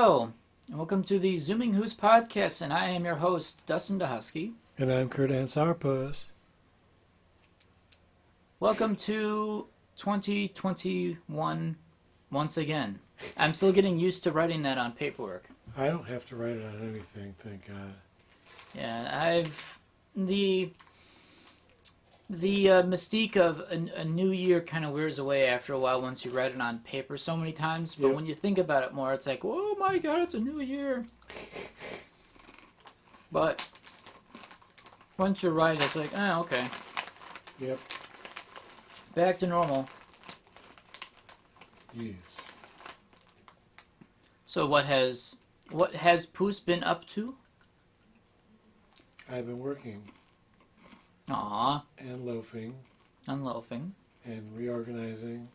Hello, and welcome to the Zooming Hoosk Podcast, and I am your host, Dustin DaHusky. And I'm Kurdan Sourpuss. Welcome to 2021 once again. I'm still getting used to writing that on paperwork. I don't have to write it on anything, thank God. Yeah, the mystique of a new year kind of wears away after a while once you write it on paper so many times. But when you think about it more, it's like, oh my God, it's a new year. But once you write it, it's like, oh, okay. Yep. Back to normal. Yes. So what has Puss been up to? I've been working. Aw. And loafing. And loafing. And reorganizing.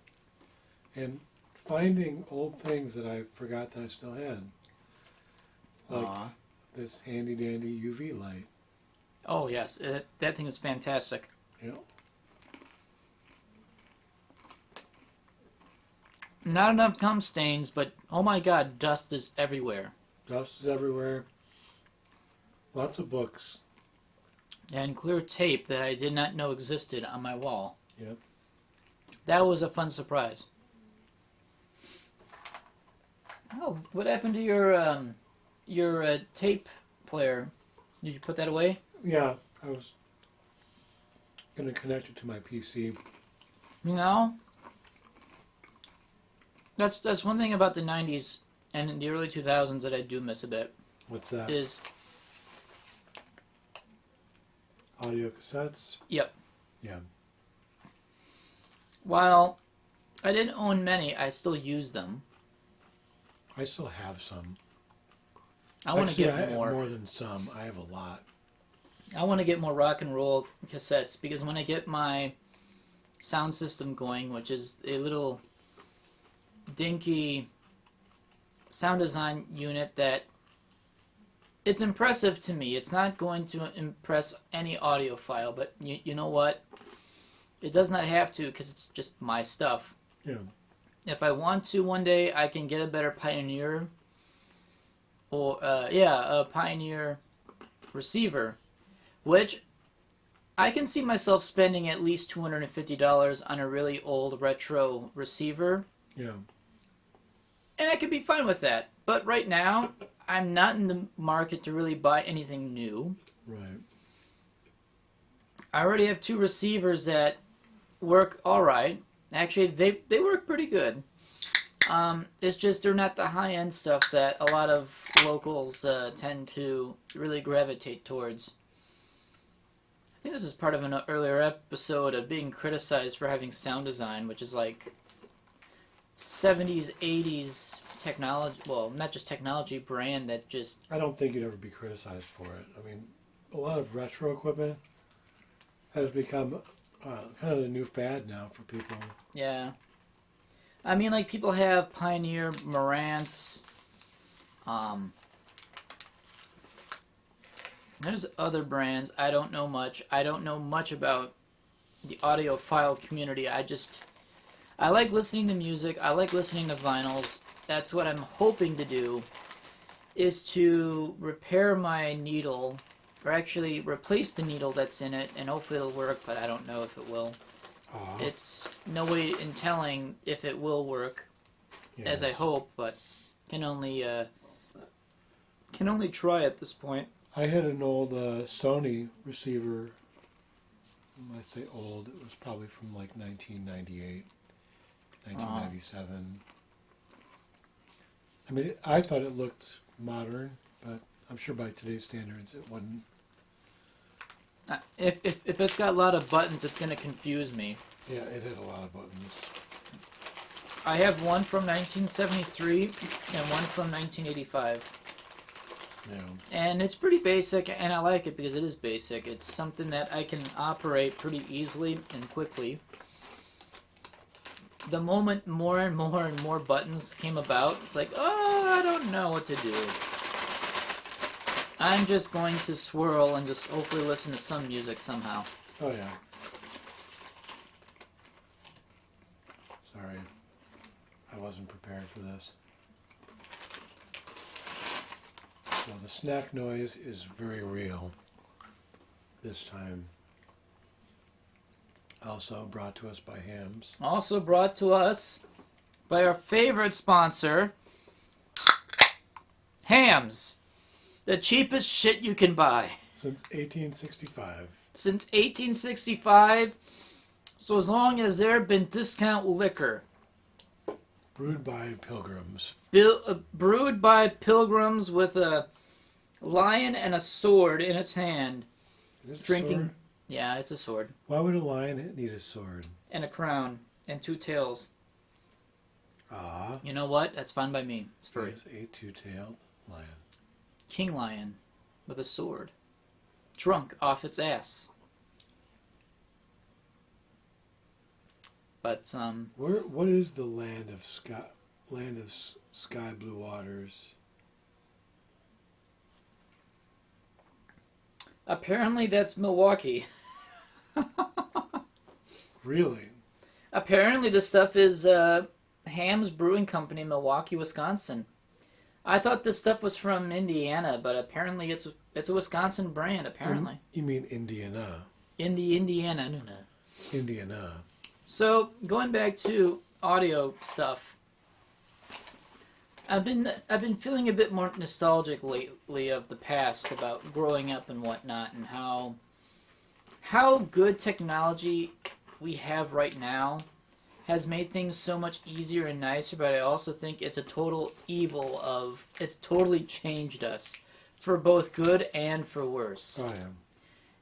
And finding old things that I forgot that I still had. Like this handy dandy UV light. Oh yes, that thing is fantastic. Yep. Not enough gum stains, but oh my God, dust is everywhere. Dust is everywhere. Lots of books. And clear tape that I did not know existed on my wall. Yep. That was a fun surprise. Oh, what happened to your tape player? Did you put that away? Yeah, I was going to connect it to my PC. You know, that's one thing about the 90s and in the early 2000s that I do miss a bit. What's that? Is audio cassettes? Yep. Yeah. While I didn't own many, I still use them. I still have some. I want to get I more. Have more than some. I have a lot. I want to get more rock and roll cassettes because when I get my sound system going, which is a little dinky sound design unit that it's impressive to me. It's not going to impress any audiophile, but you know what? It does not have to because it's just my stuff. Yeah. If I want to one day, I can get a better Pioneer or a Pioneer receiver, which I can see myself spending at least $250 on a really old retro receiver. Yeah. And I could be fine with that. But right now, I'm not in the market to really buy anything new. Right. I already have two receivers that work all right. Actually, they work pretty good. It's just they're not the high-end stuff that a lot of locals tend to really gravitate towards. I think this is part of an earlier episode of being criticized for having sound design, which is like 70s, 80s technology, well, not just technology, brand that just... I don't think you'd ever be criticized for it. I mean, a lot of retro equipment has become kind of the new fad now for people. Yeah. I mean, like, people have Pioneer, Marantz, there's other brands. I don't know much. I don't know much about the audiophile community. I like listening to music. I like listening to vinyls. That's what I'm hoping to do, is to repair my needle, or actually replace the needle that's in it, and hopefully it'll work, but I don't know if it will. Aww. It's no way in telling if it will work, as I hope, but can only try at this point. I had an old Sony receiver. I say old. It was probably from like 1998, 1997. I mean, I thought it looked modern, but I'm sure by today's standards it wasn't. If it's got a lot of buttons, it's going to confuse me. Yeah, it had a lot of buttons. I have one from 1973 and one from 1985. Yeah. And it's pretty basic, and I like it because it is basic. It's something that I can operate pretty easily and quickly. The moment more and more buttons came about, it's like, oh, I don't know what to do. I'm just going to swirl and just hopefully listen to some music somehow. Oh, yeah. Sorry. I wasn't prepared for this. Well, the snack noise is very real this time. Also brought to us by Hams. Also brought to us by our favorite sponsor, Hams. The cheapest shit you can buy. Since 1865. Since 1865, so as long as there have been discount liquor. Brewed by pilgrims. Brewed by pilgrims with a lion and a sword in its hand. Is it a Drinking. sword? Yeah, it's a sword. Why would a lion need a sword? And a crown. And two tails. Ah. You know what? That's fine by me. It's furry. It's a two-tailed lion. King lion with a sword. Drunk off its ass. But, What is the land of sky blue waters? apparently that's Milwaukee. Really? Apparently this stuff is Ham's Brewing Company, Milwaukee, Wisconsin. I thought this stuff was from Indiana, but apparently it's a Wisconsin brand, apparently. You mean Indiana? Indiana. Indiana. So, going back to audio stuff, I've been feeling a bit more nostalgic lately of the past about growing up and whatnot, and how good technology we have right now has made things so much easier and nicer, but I also think it's a total evil of, it's totally changed us for both good and for worse. I am.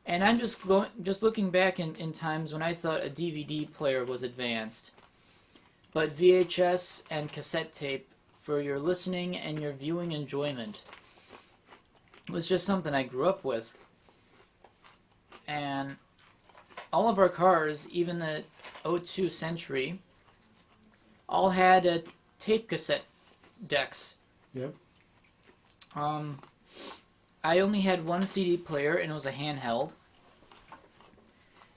And I'm just looking back in times when I thought a DVD player was advanced, but VHS and cassette tape for your listening and your viewing enjoyment was just something I grew up with. And all of our cars, even the 02 Century, all had tape cassette decks. Yep. I only had one CD player, and it was a handheld.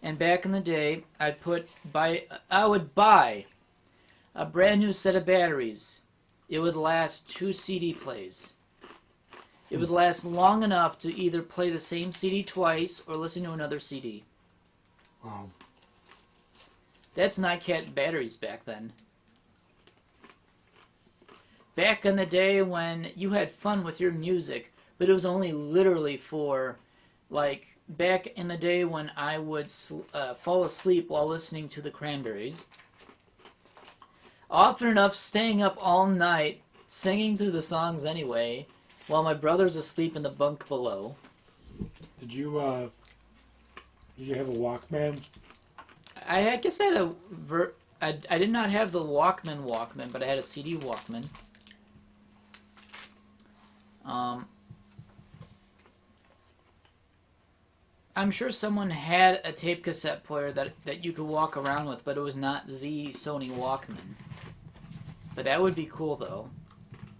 And back in the day, I would buy a brand new set of batteries. It would last 2 CD plays. It would last long enough to either play the same CD twice or listen to another CD. Wow. That's Nightcat batteries back then. Back in the day when you had fun with your music, but it was only literally for, like, back in the day when I would fall asleep while listening to the Cranberries. Often enough, staying up all night, singing through the songs anyway, while my brother's asleep in the bunk below. Did you have a Walkman? I guess I had I did not have the Walkman, but I had a CD Walkman. I'm sure someone had a tape cassette player that you could walk around with, but it was not the Sony Walkman. But that would be cool, though.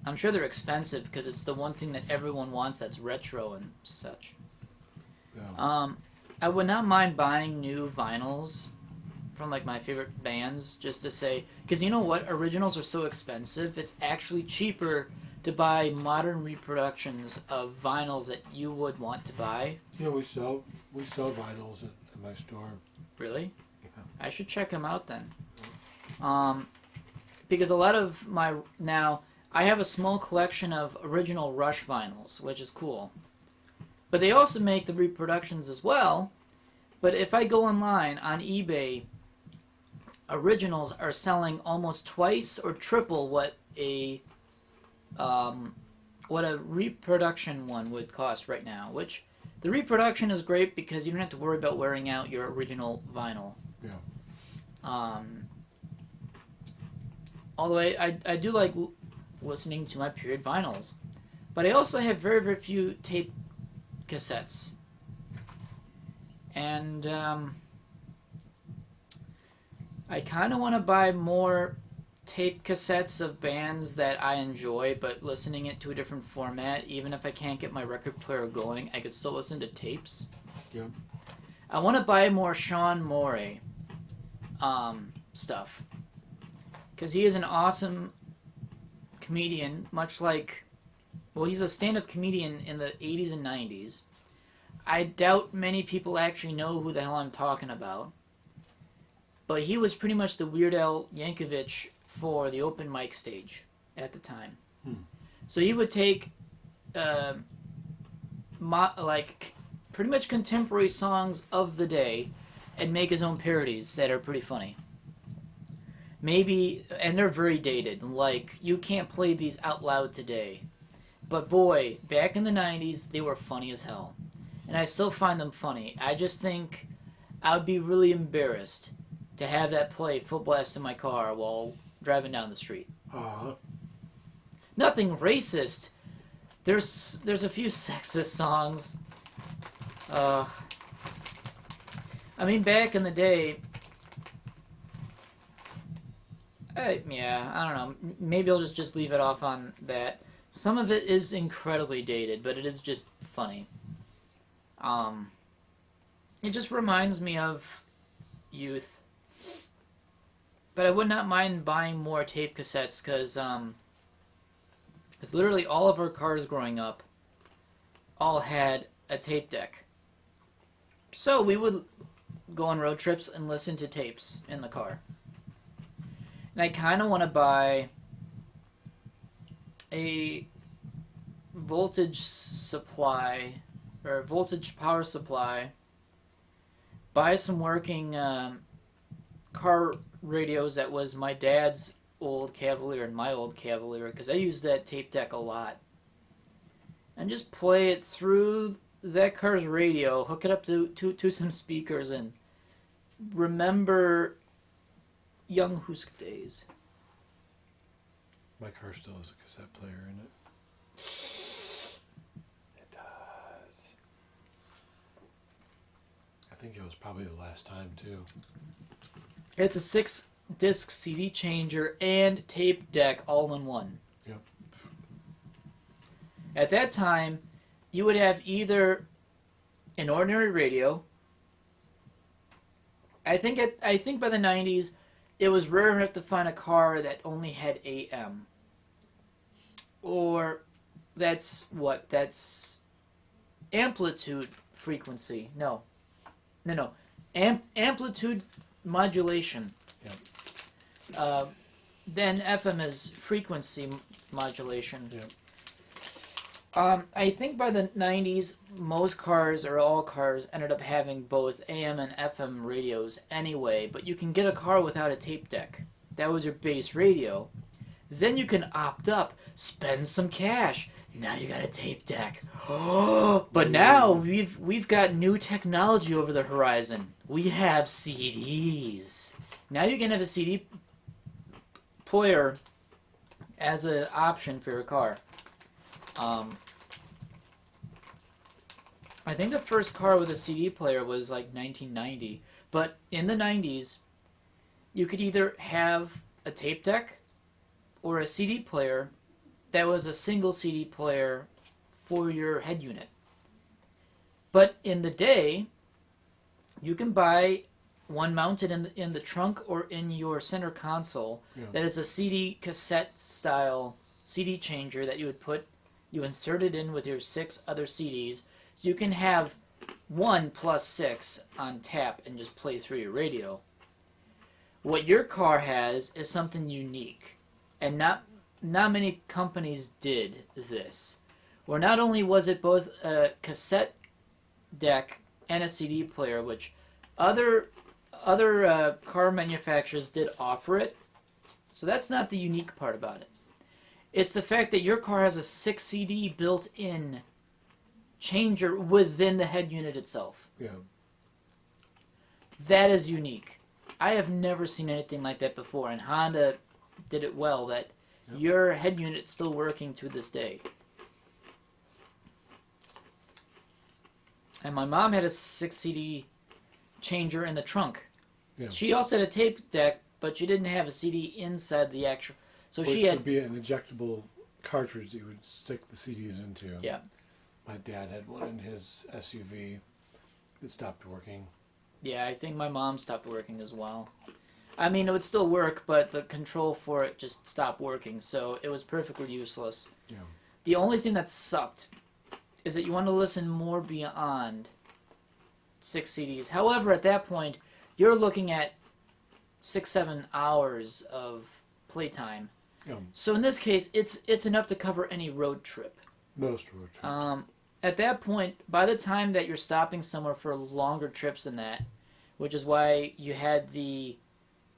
I'm sure they're expensive because it's the one thing that everyone wants that's retro and such. Yeah. I would not mind buying new vinyls from like my favorite bands just to say, because you know what, originals are so expensive, it's actually cheaper to buy modern reproductions of vinyls that you would want to buy. You know, we sell vinyls at my store. Really? Yeah. I should check them out then. Because a lot of now I have a small collection of original Rush vinyls, which is cool. But they also make the reproductions as well. But if I go online on eBay, originals are selling almost twice or triple what a reproduction one would cost right now. Which the reproduction is great because you don't have to worry about wearing out your original vinyl. Yeah. Although I do like listening to my period vinyls, but I also have very, very few tape cassettes. And I kind of want to buy more tape cassettes of bands that I enjoy, but listening it to a different format. Even if I can't get my record player going, I could still listen to tapes. Yeah. I want to buy more Sean Morey stuff, because he is an awesome comedian, much like Well, he's a stand-up comedian in the 80s and 90s. I doubt many people actually know who the hell I'm talking about. But he was pretty much the Weird Al Yankovic for the open mic stage at the time. So he would take pretty much contemporary songs of the day and make his own parodies that are pretty funny. Maybe, and they're very dated, like, you can't play these out loud today. But boy, back in the 90s, they were funny as hell. And I still find them funny. I just think I would be really embarrassed to have that play full blast in my car while driving down the street. Nothing racist. There's a few sexist songs. I mean, back in the day, I don't know. Maybe I'll just leave it off on that. Some of it is incredibly dated, but it is just funny. It just reminds me of youth. But I would not mind buying more tape cassettes, because literally all of our cars growing up all had a tape deck. So we would go on road trips and listen to tapes in the car. And I kind of want to buy a voltage supply, or voltage power supply, buy some working car radios that was my dad's old Cavalier and my old Cavalier, because I used that tape deck a lot, and just play it through that car's radio, hook it up to some speakers, and remember young Hoosk days. My car still has a cassette player in it. It does. I think it was probably the last time, too. It's a 6-disc CD changer and tape deck all in one. Yep. At that time, you would have either an ordinary radio. I think by the 90s, it was rare enough to find a car that only had AM. Or that's amplitude frequency. No. Amplitude modulation. Yep. Then FM is frequency modulation. Yep. I think by the 90s, most cars, or all cars, ended up having both AM and FM radios anyway, but you can get a car without a tape deck. That was your base radio. Then you can opt up, spend some cash. Now you got a tape deck. But now we've got new technology over the horizon. We have CDs. Now you can have a CD player as an option for your car. I think the first car with a CD player was like 1990. But in the 90s, you could either have a tape deck or a CD player that was a single CD player for your head unit. But in the day, you can buy one mounted in the trunk or in your center console that is a CD cassette style CD changer that you insert it in with your 6 other CDs, so you can have 1 plus 6 on tap and just play through your radio. What your car has is something unique, and not many companies did this. Where not only was it both a cassette deck and a CD player, which other car manufacturers did offer it, so that's not the unique part about it. It's the fact that your car has a 6 CD built-in changer within the head unit itself. Yeah. That is unique. I have never seen anything like that before, and Honda did it well, that your head unit's still working to this day. And my mom had a 6 CD changer in the trunk. Yeah. She also had a tape deck, but she didn't have a CD inside the actual... So Which she had... would be an ejectable cartridge that you would stick the CDs into. Yeah. My dad had one in his SUV that stopped working. Yeah, I think my mom stopped working as well. I mean, it would still work, but the control for it just stopped working, so it was perfectly useless. Yeah. The only thing that sucked is that you want to listen more beyond 6 CDs. However, at that point, you're looking at 6-7 hours of playtime. Yeah. So in this case, it's enough to cover any road trip. Most road trips. At that point, by the time that you're stopping somewhere for longer trips than that, which is why you had the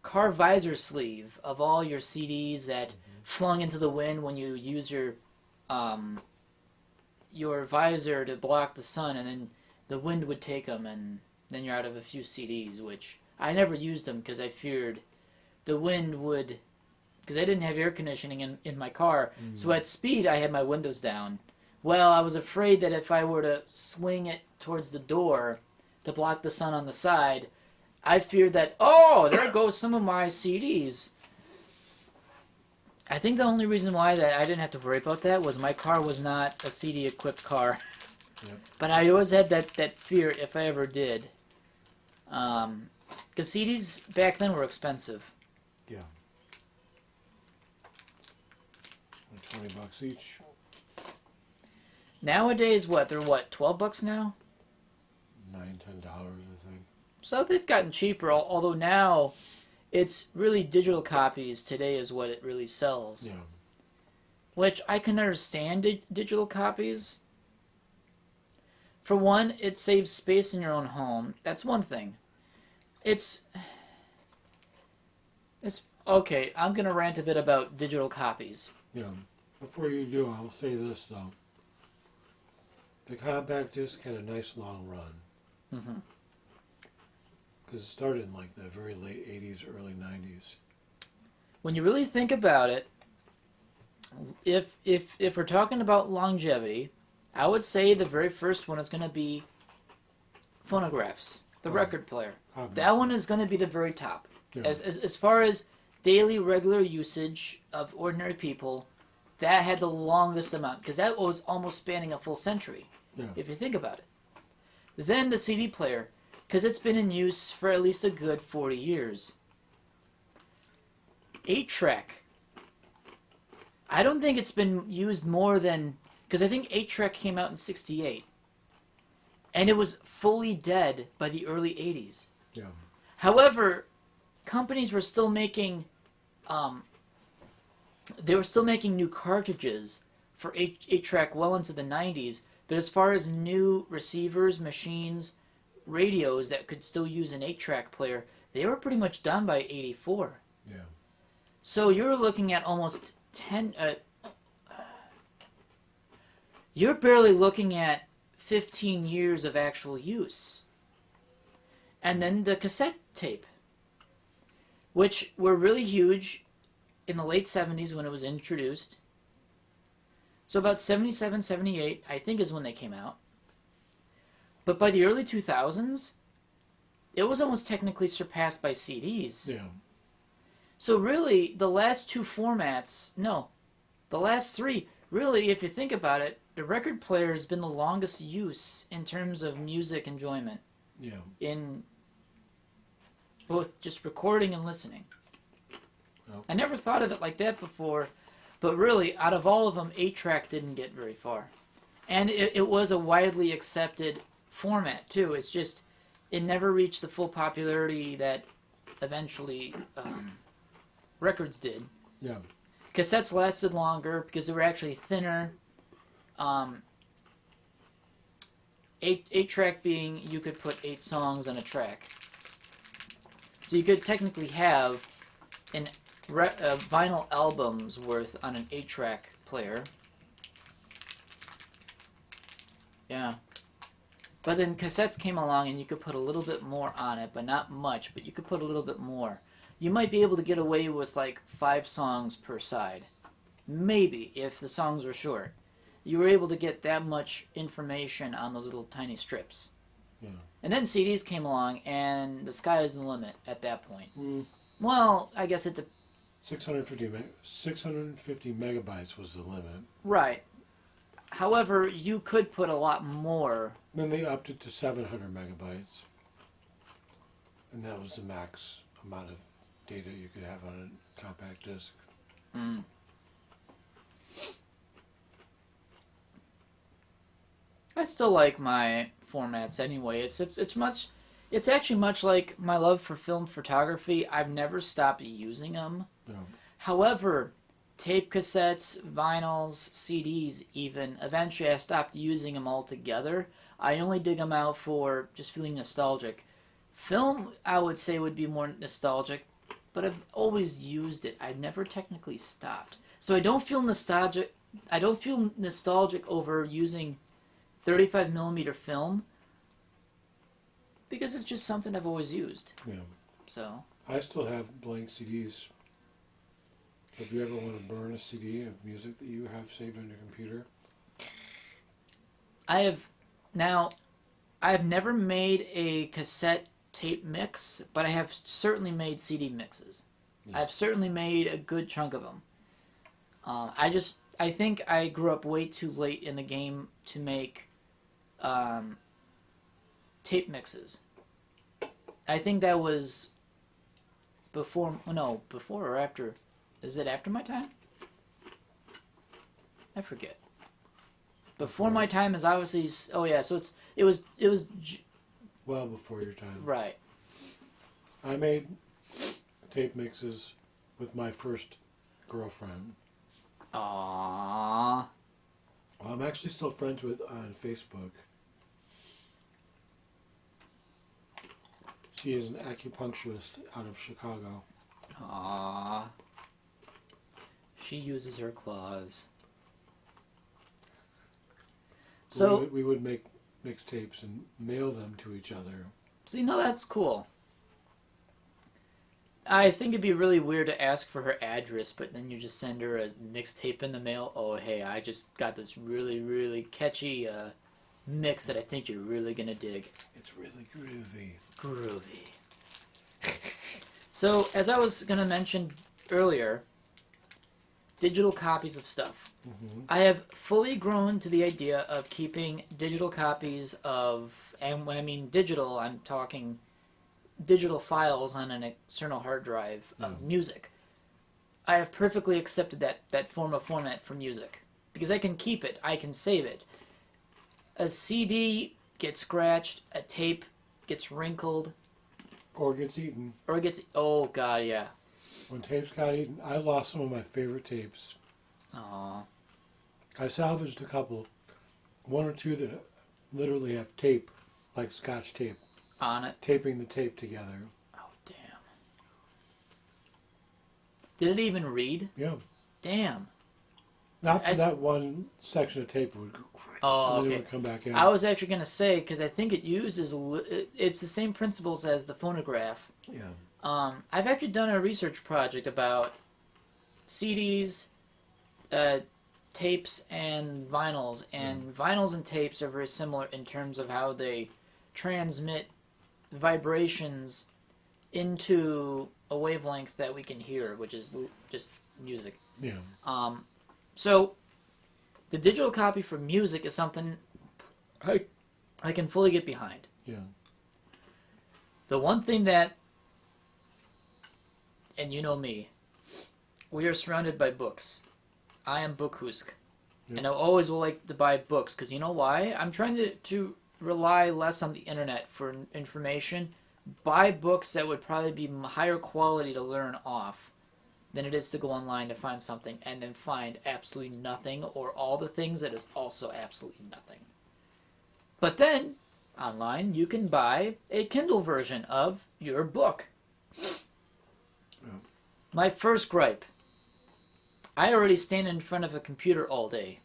car visor sleeve of all your CDs that flung into the wind when you use your visor to block the sun, and then the wind would take them, and then you're out of a few CDs, which I never used them because I feared the wind would, because I didn't have air conditioning in my car, so at speed I had my windows down. Well, I was afraid that if I were to swing it towards the door to block the sun on the side, I feared that, oh, there goes some of my CDs. I think the only reason why that I didn't have to worry about that was my car was not a CD-equipped car. Yep. But I always had that fear if I ever did. Because CDs back then were expensive. Yeah. Like $20 each. Nowadays, what? They're what, $12 now? $9, $10, I think. So they've gotten cheaper, although now it's really digital copies today is what it really sells. Yeah. Which I can understand digital copies. For one, it saves space in your own home. That's one thing. It's okay, I'm going to rant a bit about digital copies. Yeah. Before you do, I'll say this, though. The compact disc had a nice long run. Mm-hmm. Because it started in like the very late 80s, early 90s. When you really think about it, if we're talking about longevity, I would say the very first one is going to be phonographs, the record player. Obviously. That one is going to be the very top. Yeah. As far as daily, regular usage of ordinary people, that had the longest amount, because that was almost spanning a full century, if you think about it. Then the CD player, because it's been in use for at least a good 40 years. 8-track. I don't think it's been used more than... Because I think 8-track came out in 1968. And it was fully dead by the early 80s. Yeah. However, companies were still making... they were still making new cartridges for 8-track well into the 90s. But as far as new receivers, machines, radios that could still use an 8-track player, they were pretty much done by 84. Yeah. So you're looking at almost 10... you're barely looking at 15 years of actual use. And then the cassette tape, which were really huge in the late 70s when it was introduced. So about 77, 78, I think, is when they came out. But by the early 2000s, it was almost technically surpassed by CDs. Yeah. So really, the last two formats, no, the last three, really, if you think about it, the record player has been the longest use in terms of music enjoyment. Yeah. In both just recording and listening. Oh. I never thought of it like that before, but really, out of all of them, 8-track didn't get very far. And it was a widely accepted format, too. It's just, it never reached the full popularity that eventually records did. Yeah. Cassettes lasted longer because they were actually thinner. 8-track being you could put 8 songs on a track. So you could technically have a vinyl album's worth on an 8-track player. Yeah. But then cassettes came along and you could put a little bit more on it, but not much, but you could put a little bit more. You might be able to get away with like 5 songs per side. Maybe, if the songs were short. You were able to get that much information on those little tiny strips. Yeah. And then CDs came along, and the sky is the limit at that point. Mm. Well, I guess it... 650 megabytes was the limit. Right. However, you could put a lot more. Then they upped it to 700 megabytes. And that was the max amount of data you could have on a compact disc. Mm. I still like my formats anyway. It's actually much like my love for film photography. I've never stopped using them. No. However, tape cassettes, vinyls, CDs even, eventually I stopped using them altogether. I only dig them out for just feeling nostalgic. Film, I would say, would be more nostalgic, but I've always used it. I've never technically stopped. So I don't feel nostalgic. I don't feel nostalgic over using 35mm film because it's just something I've always used. Yeah. So I still have blank CDs. If you ever want to burn a CD of music that you have saved on your computer, I've never made a cassette tape mix, but I have certainly made CD mixes. Yeah. I've certainly made a good chunk of them. I think I grew up way too late in the game to make tape mixes. I think that was before or after. Is it after my time? I forget. Before my time is obviously. Oh yeah, so it was. well before your time. Right. I made tape mixes with my first girlfriend. Aww. I'm actually still friends with on Facebook. She is an acupuncturist out of Chicago. Aww. She uses her claws. So we would make mixtapes and mail them to each other. so that's cool. I think it'd be really weird to ask for her address, but then you just send her a mixtape in the mail. Oh, hey, I just got this really, really catchy mix that I think you're really gonna dig. It's really groovy. Groovy. So, as I was gonna mention earlier, digital copies of stuff. Mm-hmm. I have fully grown to the idea of keeping digital copies of, and when I mean digital, I'm talking digital files on an external hard drive of music. I have perfectly accepted that form of format for music because I can keep it, I can save it. A CD gets scratched, a tape gets wrinkled, Or gets eaten. or it gets, oh god, yeah. When tapes got eaten, I lost some of my favorite tapes. Aww. I salvaged a couple, one or two that literally have tape, like Scotch tape, On it. taping the tape together. Oh, damn. Did it even read? Yeah. Damn. Not for that one section of tape would. Oh, and then okay. it would come back in. I was actually going to say, because I think it uses, it's the same principles as the phonograph. Yeah. I've actually done a research project about CDs, tapes, and vinyls. And vinyls and tapes are very similar in terms of how they transmit vibrations into a wavelength that we can hear, which is just music. Yeah. So the digital copy for music is something I can fully get behind. Yeah. The one thing that, and you know me, we are surrounded by books. I am book hoosk. Yep. And I always will like to buy books, because you know why? I'm trying to rely less on the internet for information. Buy books that would probably be higher quality to learn off than it is to go online to find something and then find absolutely nothing, or all the things that is also absolutely nothing. But then, online, you can buy a Kindle version of your book. My first gripe. I already stand in front of a computer all day.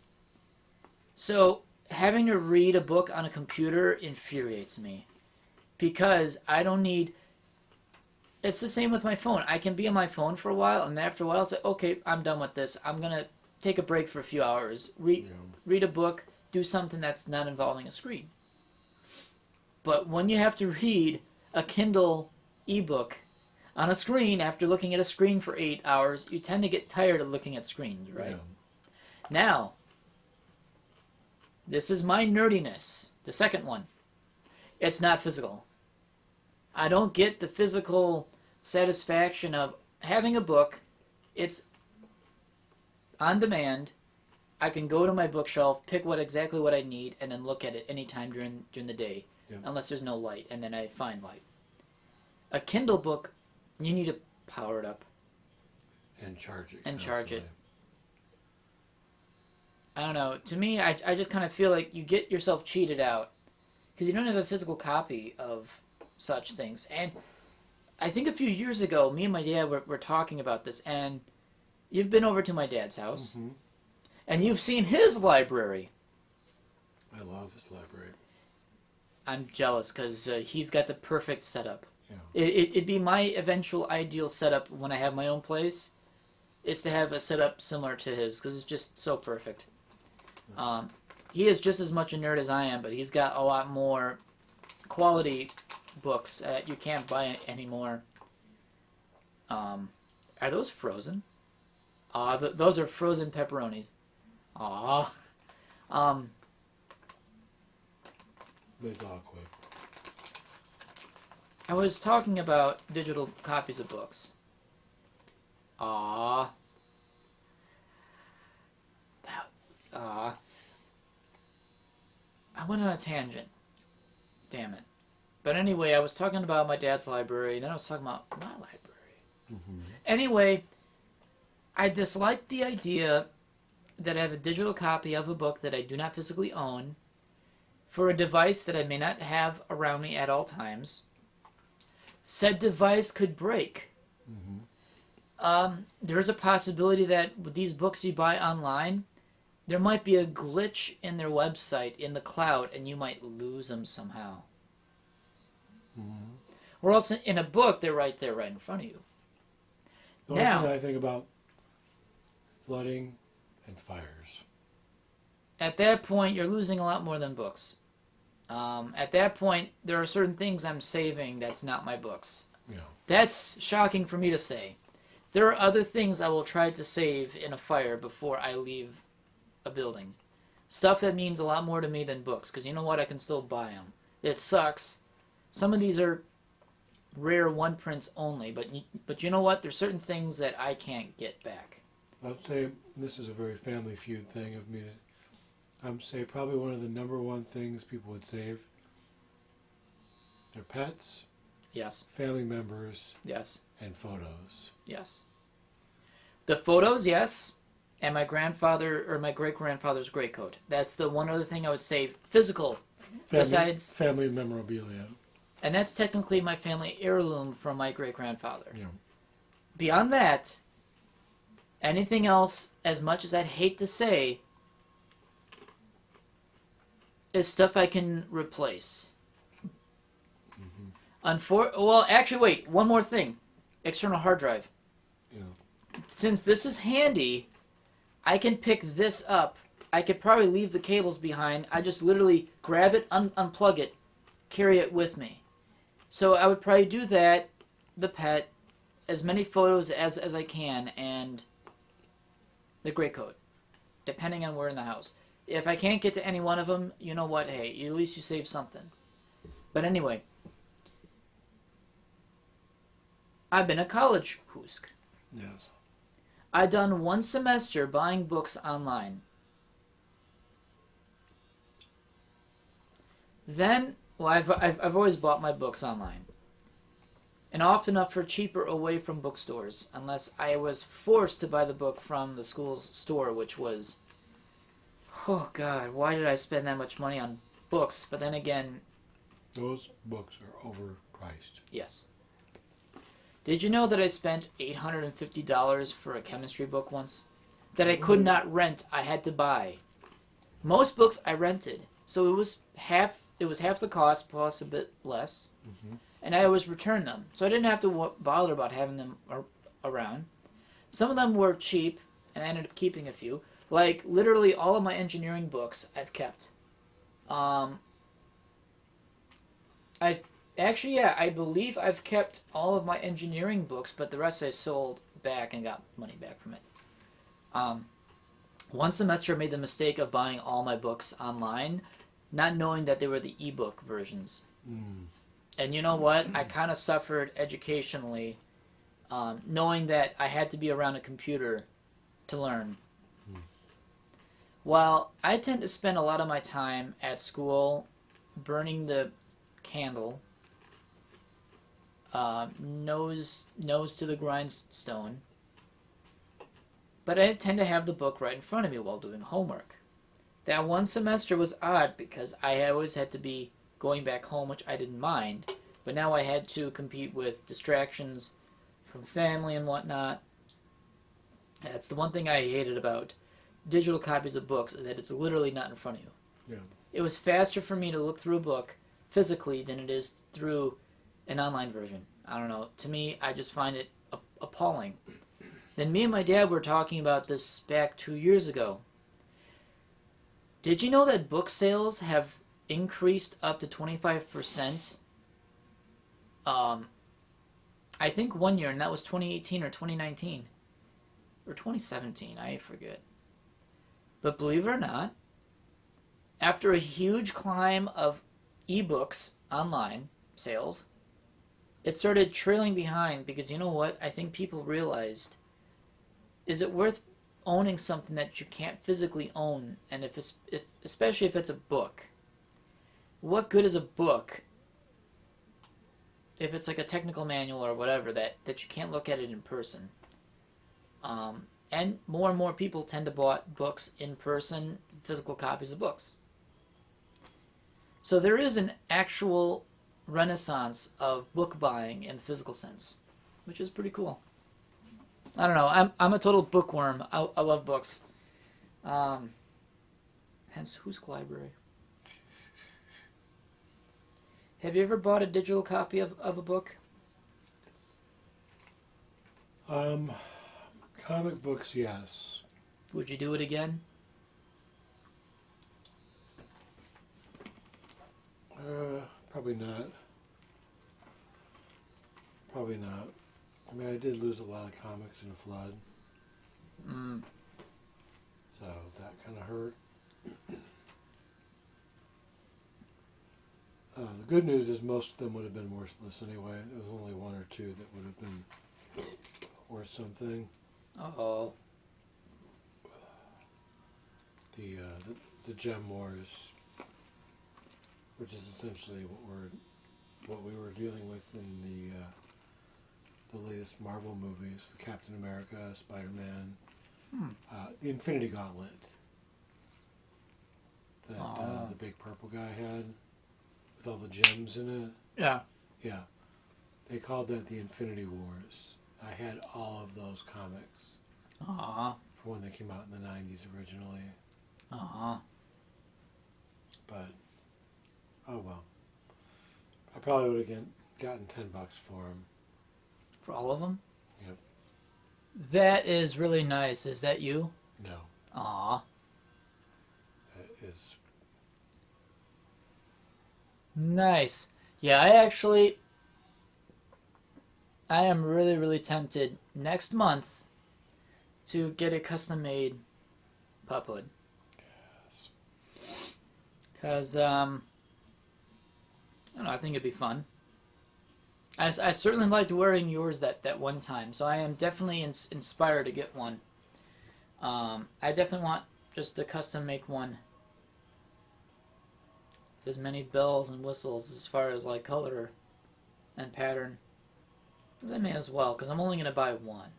So, having to read a book on a computer infuriates me. Because I don't need... It's the same with my phone. I can be on my phone for a while, and after a while it's like, okay, I'm done with this. I'm going to take a break for a few hours. Read a book, do something that's not involving a screen. But when you have to read a Kindle ebook on a screen after looking at a screen for 8 hours, you tend to get tired of looking at screens, right? Yeah. Now, this is my nerdiness. The second one. It's not physical. I don't get the physical satisfaction of having a book. It's on demand. I can go to my bookshelf, pick exactly what I need, and then look at it anytime during the day, unless there's no light, and then I find light. A Kindle book, you need to power it up. And charge it. I don't know. To me, I just kind of feel like you get yourself cheated out because you don't have a physical copy of such things. And I think a few years ago, me and my dad were talking about this, and you've been over to my dad's house, and you've seen his library. I love his library. I'm jealous because he's got the perfect setup. Yeah. It'd be my eventual ideal setup when I have my own place, is to have a setup similar to his because it's just so perfect. He is just as much a nerd as I am, but he's got a lot more quality books that you can't buy anymore. Are those frozen? Those are frozen pepperonis. Aw. They thaw quick. I was talking about digital copies of books. I went on a tangent. Damn it. But anyway, I was talking about my dad's library, and then I was talking about my library. Anyway, I disliked the idea that I have a digital copy of a book that I do not physically own for a device that I may not have around me at all times. Said device could break. There's a possibility that with these books you buy online, there might be a glitch in their website in the cloud, and you might lose them somehow. Or else in a book, they're right there, right in front of you. The only thing I think about flooding and fires. At that point, you're losing a lot more than books. At that point, there are certain things I'm saving that's not my books. Yeah. That's shocking for me to say. There are other things I will try to save in a fire before I leave a building. Stuff that means a lot more to me than books, because you know what? I can still buy them. It sucks. Some of these are rare one prints only, but you know what? There's certain things that I can't get back. I'd say this is a very Family Feud thing of me to... I'd say probably one of the number one things people would save. Their pets. Yes. Family members. Yes. And photos. Yes. The photos, yes. And my grandfather, or my great-grandfather's greatcoat. That's the one other thing I would say physical. Besides... Family memorabilia. And that's technically my family heirloom from my great-grandfather. Yeah. Beyond that, anything else, as much as I'd hate to say, is stuff I can replace. Well, actually, wait. One more thing. External hard drive. Yeah. Since this is handy, I can pick this up. I could probably leave the cables behind. I just literally grab it, unplug it, carry it with me. So I would probably do that, the pet, as many photos as I can, and the greatcoat, depending on where in the house. If I can't get to any one of them, you know what? Hey, at least you saved something. But anyway, I've been a college hoosk. Yes. I've done one semester buying books online. Then, well, I've always bought my books online. And often enough for cheaper away from bookstores, unless I was forced to buy the book from the school's store, which was, oh God, why did I spend that much money on books? But then again... Those books are overpriced. Yes. Did you know that I spent $850 for a chemistry book once? That I could not rent, I had to buy. Most books I rented, so it was half the cost plus a bit less. And I always returned them, so I didn't have to bother about having them around. Some of them were cheap, and I ended up keeping a few. Like, literally all of my engineering books I've kept. I believe I've kept all of my engineering books, but the rest I sold back and got money back from it. One semester I made the mistake of buying all my books online, not knowing that they were the ebook versions. And you know what? I kind of suffered educationally, knowing that I had to be around a computer to learn. Well, I tend to spend a lot of my time at school burning the candle, nose to the grindstone, but I tend to have the book right in front of me while doing homework. That one semester was odd because I always had to be going back home, which I didn't mind, but now I had to compete with distractions from family and whatnot. That's the one thing I hated about digital copies of books, is that it's literally not in front of you. Yeah. It was faster for me to look through a book physically than it is through an online version. I don't know. To me, I just find it appalling. Then me and my dad were talking about this back 2 years ago. Did you know that book sales have increased up to 25%? I think 1 year, and that was 2018 or 2019. Or 2017, I forget. But believe it or not, after a huge climb of ebooks online sales, it started trailing behind because you know what? I think people realized, is it worth owning something that you can't physically own? And especially if it's a book, what good is a book if it's like a technical manual or whatever that you can't look at it in person? And more people tend to buy books in person, physical copies of books. So there is an actual renaissance of book buying in the physical sense, which is pretty cool. I don't know. I'm a total bookworm. I love books. Hence Hoosk Library. Have you ever bought a digital copy of a book? Comic books, yes. Would you do it again? Probably not. Probably not. I mean, I did lose a lot of comics in a flood. So that kind of hurt. The good news is most of them would have been worthless anyway. There was only one or two that would have been worth something. Uh-oh. The Gem Wars, which is essentially what we were dealing with in the latest Marvel movies, Captain America, Spider-Man, the Infinity Gauntlet that the big purple guy had with all the gems in it. Yeah. Yeah. They called that the Infinity Wars. I had all of those comics. For when they came out in the 90s originally. But, oh well. I probably would have gotten $10 for them. For all of them? Yep. That is really nice. Is that you? No. Aw. It is. Nice. Yeah, I am really, really tempted next month to get a custom-made pup hood. Yes. Because, I don't know, I think it'd be fun. I certainly liked wearing yours that one time, so I am definitely inspired to get one. I definitely want just to custom make one. With as many bells and whistles as far as like color and pattern as I may as well, because I'm only going to buy one.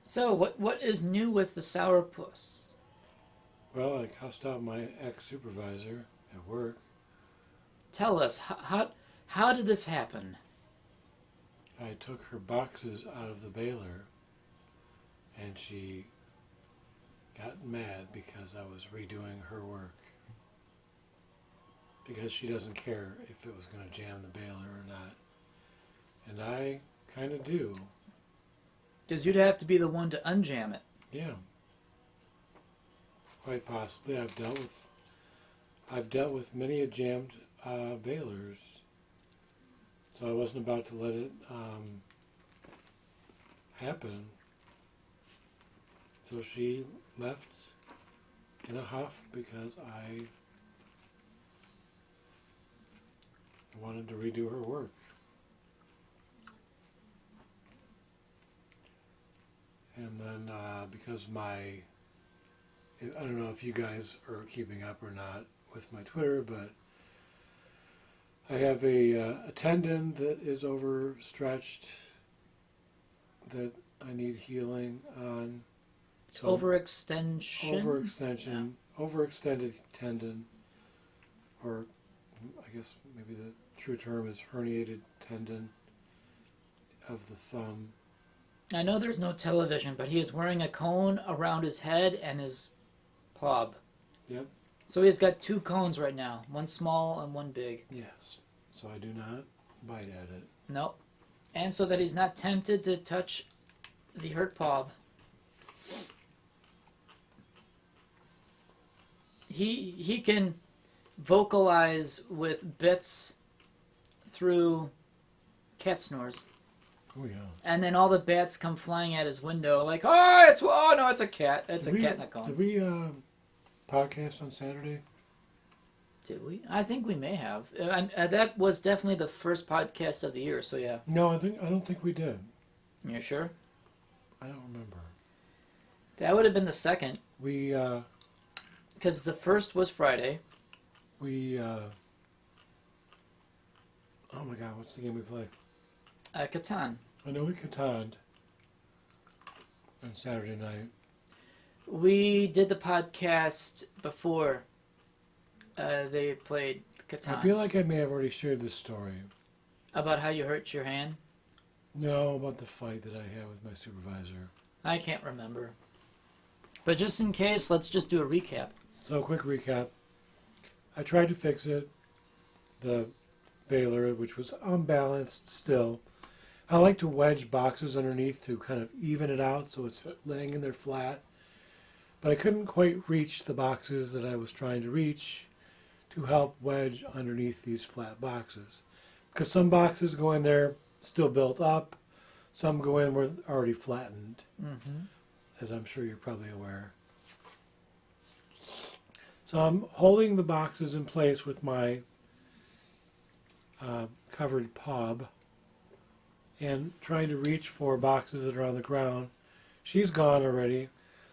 So, what is new with the Sourpuss? Well, I cussed out my ex-supervisor at work. Tell us, how did this happen? I took her boxes out of the baler, and she got mad because I was redoing her work. Because she doesn't care if it was going to jam the baler or not. And I kind of do. Because you'd have to be the one to unjam it. Yeah. Quite possibly. I've dealt with many a jammed balers, so I wasn't about to let it happen. So she left in a huff because I wanted to redo her work. And then because I don't know if you guys are keeping up or not with my Twitter, but I have a tendon that is overstretched that I need healing on. So Overextension. Overextended tendon, or I guess maybe the true term is herniated tendon of the thumb. I know there's no television, but he is wearing a cone around his head and his paw. Yep. So he's got 2 cones right now, one small and one big. Yes. So I do not bite at it. Nope. And so that he's not tempted to touch the hurt paw. He can vocalize with bits through cat snores. Oh yeah. And then all the bats come flying at his window like, oh no, it's a cat. It's a cat in a cone. Did we podcast on Saturday? Did we? I think we may have. And that was definitely the first podcast of the year, so yeah. No, I don't think we did. You sure? I don't remember. That would have been the second. Because the first was Friday. Oh my God, what's the game we play? Catan. I know we Cataned on Saturday night. We did the podcast before they played Catan. I feel like I may have already shared this story. About how you hurt your hand? No, about the fight that I had with my supervisor. I can't remember. But just in case, let's just do a recap. So, quick recap. I tried to fix it. The baler, which was unbalanced still. I like to wedge boxes underneath to kind of even it out so it's laying in there flat. But I couldn't quite reach the boxes that I was trying to reach to help wedge underneath these flat boxes. Because some boxes go in there still built up. Some go in where already flattened. Mm-hmm. As I'm sure you're probably aware. So I'm holding the boxes in place with my covered pob and trying to reach for boxes that are on the ground. She's gone already.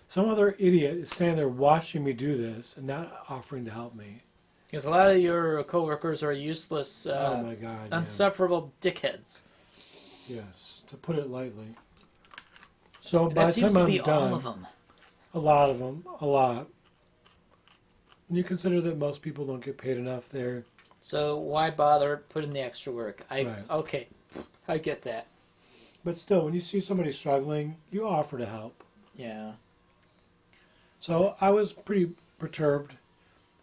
Some other idiot is standing there watching me do this and not offering to help me. Because a lot of your coworkers are useless, oh my God, insufferable dickheads. Yes, to put it lightly. So And by that the time seems to I'm be done, all of them. a lot of them, a lot. And you consider that most people don't get paid enough there. So why bother putting the extra work? Right. Okay, I get that. But still, when you see somebody struggling, you offer to help. Yeah. So I was pretty perturbed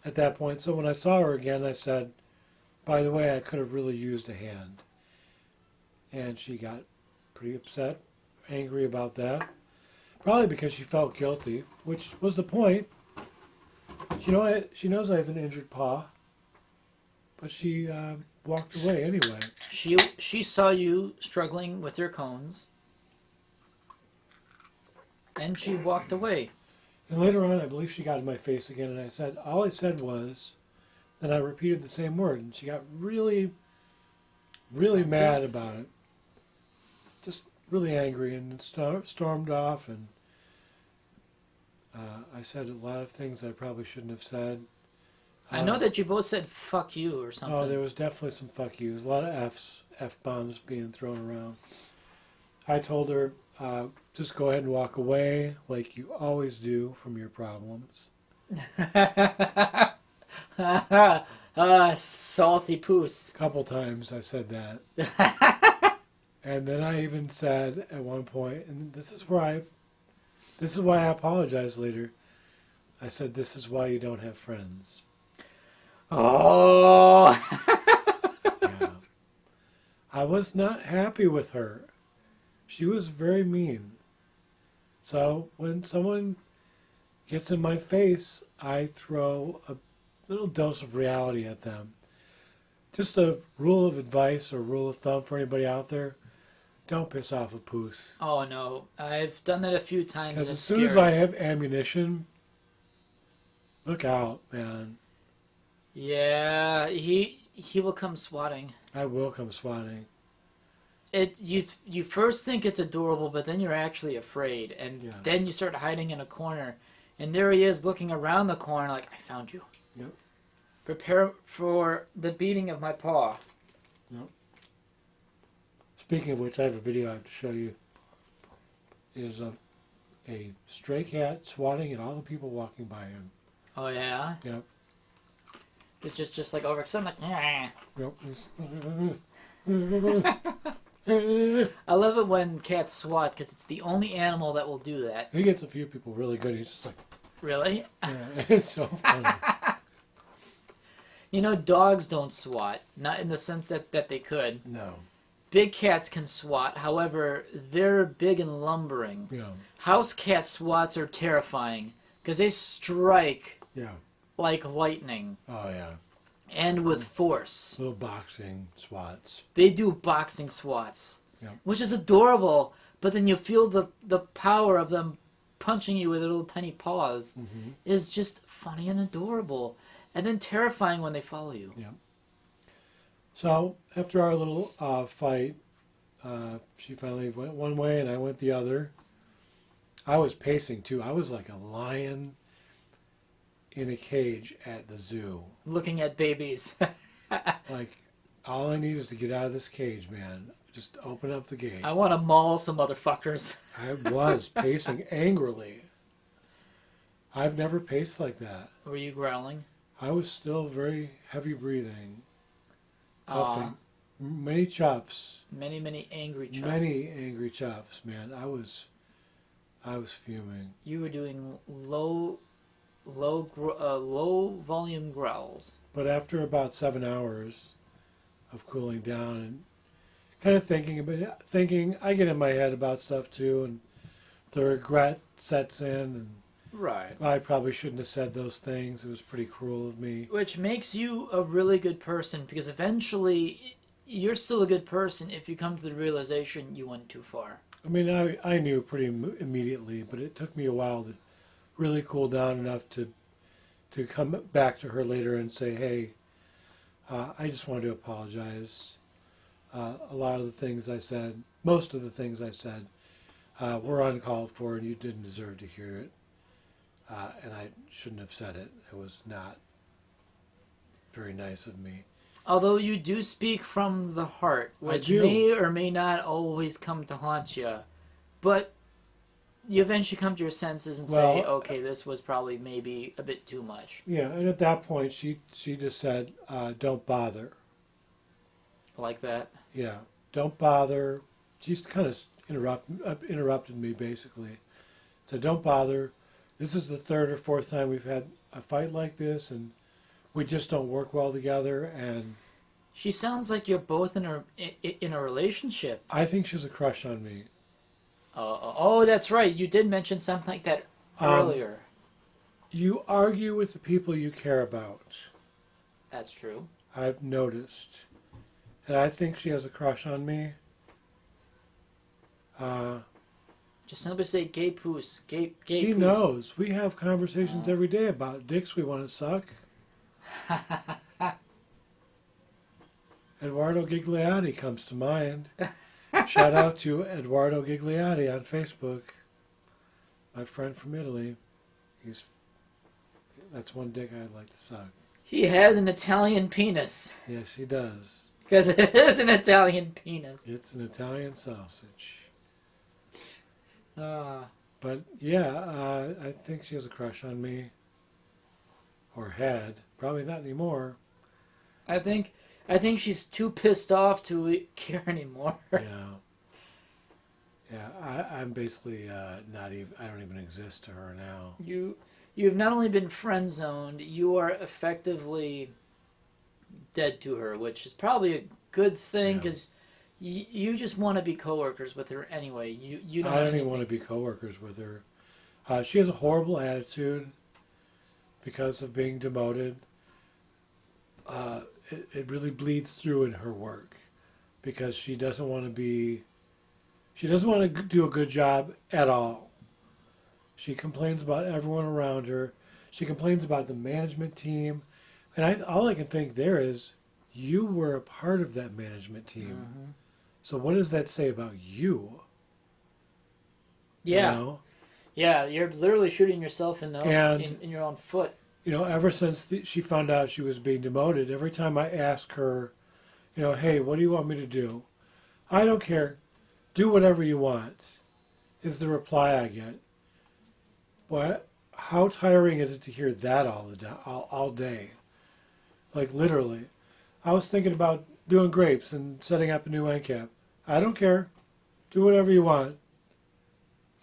at that point. So when I saw her again, I said, by the way, I could have really used a hand. And she got pretty upset, angry about that. Probably because she felt guilty, which was the point. She knows I have an injured paw. But she walked away anyway. She saw you struggling with your cones. And she walked away. And later on, I believe she got in my face again, and all I said was, then I repeated the same word, and she got really, really mad about it. Just really angry, and stormed off, and I said a lot of things I probably shouldn't have said. I know that you both said fuck you or something. Oh, there was definitely some fuck yous, a lot of F-bombs being thrown around. I told her, just go ahead and walk away like you always do from your problems. Salty poos. A couple times I said that. And then I even said at one point, and this is why I apologized later. I said, this is why you don't have friends. Oh. Yeah. I was not happy with her. She was very mean. So when someone gets in my face, I throw a little dose of reality at them. Just a rule of advice or rule of thumb for anybody out there. Don't piss off a poos. Oh, no. I've done that a few times. Because as soon as I have ammunition, look out, man. Yeah, he will come swatting. I will come swatting. You first think it's adorable, but then you're actually afraid, and Yeah. then you start hiding in a corner, and there he is looking around the corner like, I found you. Yep. Prepare for the beating of my paw. Yep. Speaking of which, I have a video I have to show you. It is a stray cat swatting at all the people walking by him. Oh yeah? Yep. It's just like overexcited, like, "Nyeh." Yep. I love it when cats swat, because it's the only animal that will do that. He gets a few people really good. He's just like, Really? yeah, it's so funny. You know, dogs don't swat. Not in the sense that they could. No. Big cats can swat, however, they're big and lumbering. Yeah. House cat swats are terrifying, because they strike Yeah. like lightning, Oh, yeah. and with force. Little boxing swats. They do boxing swats, Yep. which is adorable, but then you feel the power of them punching you with their little tiny paws Mm-hmm. is just funny and adorable, and then terrifying when they follow you. Yeah. So, after our little fight, she finally went one way and I went the other. I was pacing too. I was like a lion in a cage at the zoo. Looking at babies. Like, all I need is to get out of this cage, man. Just open up the gate. I want to maul some motherfuckers. I was pacing angrily. I've never paced like that. Were you growling? I was still very heavy breathing, Aw. puffing, many chuffs, Many, many angry chuffs. many angry chuffs, man. I was fuming. You were doing low volume growls. But after about 7 hours of cooling down and kind of thinking, I get in my head about stuff too, and the regret sets in, and Right. I probably shouldn't have said those things. It was pretty cruel of me. Which makes you a really good person, because eventually you're still a good person if you come to the realization you went too far. I mean, I knew pretty immediately, but it took me a while to really cool down enough to come back to her later and say, hey, I just wanted to apologize. A lot of the things I said, most of the things I said, were uncalled for, and you didn't deserve to hear it. And I shouldn't have said it. It was not very nice of me. Although you do speak from the heart, which do. may or may not always come to haunt you, but you eventually come to your senses and say, Well, okay, this was probably maybe a bit too much. Yeah, and at that point, she just said, don't bother. Like that. Yeah, don't bother. She's kind of interrupted me, basically. So don't bother. This is the third or fourth time we've had a fight like this, and we just don't work well together. And She sounds like you're both in a relationship. I think she's a crush on me. Oh, that's right. You did mention something like that earlier. You argue with the people you care about. That's true. I've noticed. And I think she has a crush on me. Just simply say gay poos. Gay She poos. knows. We have conversations every day about dicks we want to suck. Eduardo Gigliotti comes to mind. Shout out to Eduardo Gigliotti on Facebook. My friend from Italy. That's one dick I'd like to suck. He has an Italian penis. Yes, he does. Because it is an Italian penis. It's an Italian sausage. Ah. But yeah, I think she has a crush on me. Or had. Probably not anymore. I think she's too pissed off to care anymore. Yeah. Yeah, I'm basically not even, I don't even exist to her now. You've not only been friend zoned, you are effectively dead to her, which is probably a good thing, because you just want to be coworkers with her anyway. You don't. I don't even want to be coworkers with her. She has a horrible attitude because of being demoted. It really bleeds through in her work because she doesn't want to do a good job at all. She complains about everyone around her. She complains about the management team. And all I can think there is, you were a part of that management team. Mm-hmm. So what does that say about you? Yeah. You know? Yeah, you're literally shooting yourself in your own foot. Ever since she found out she was being demoted, every time I ask her, hey, what do you want me to do? I don't care. Do whatever you want, is the reply I get. What? How tiring is it to hear that all day? Like, literally. I was thinking about doing grapes and setting up a new end cap. I don't care. Do whatever you want.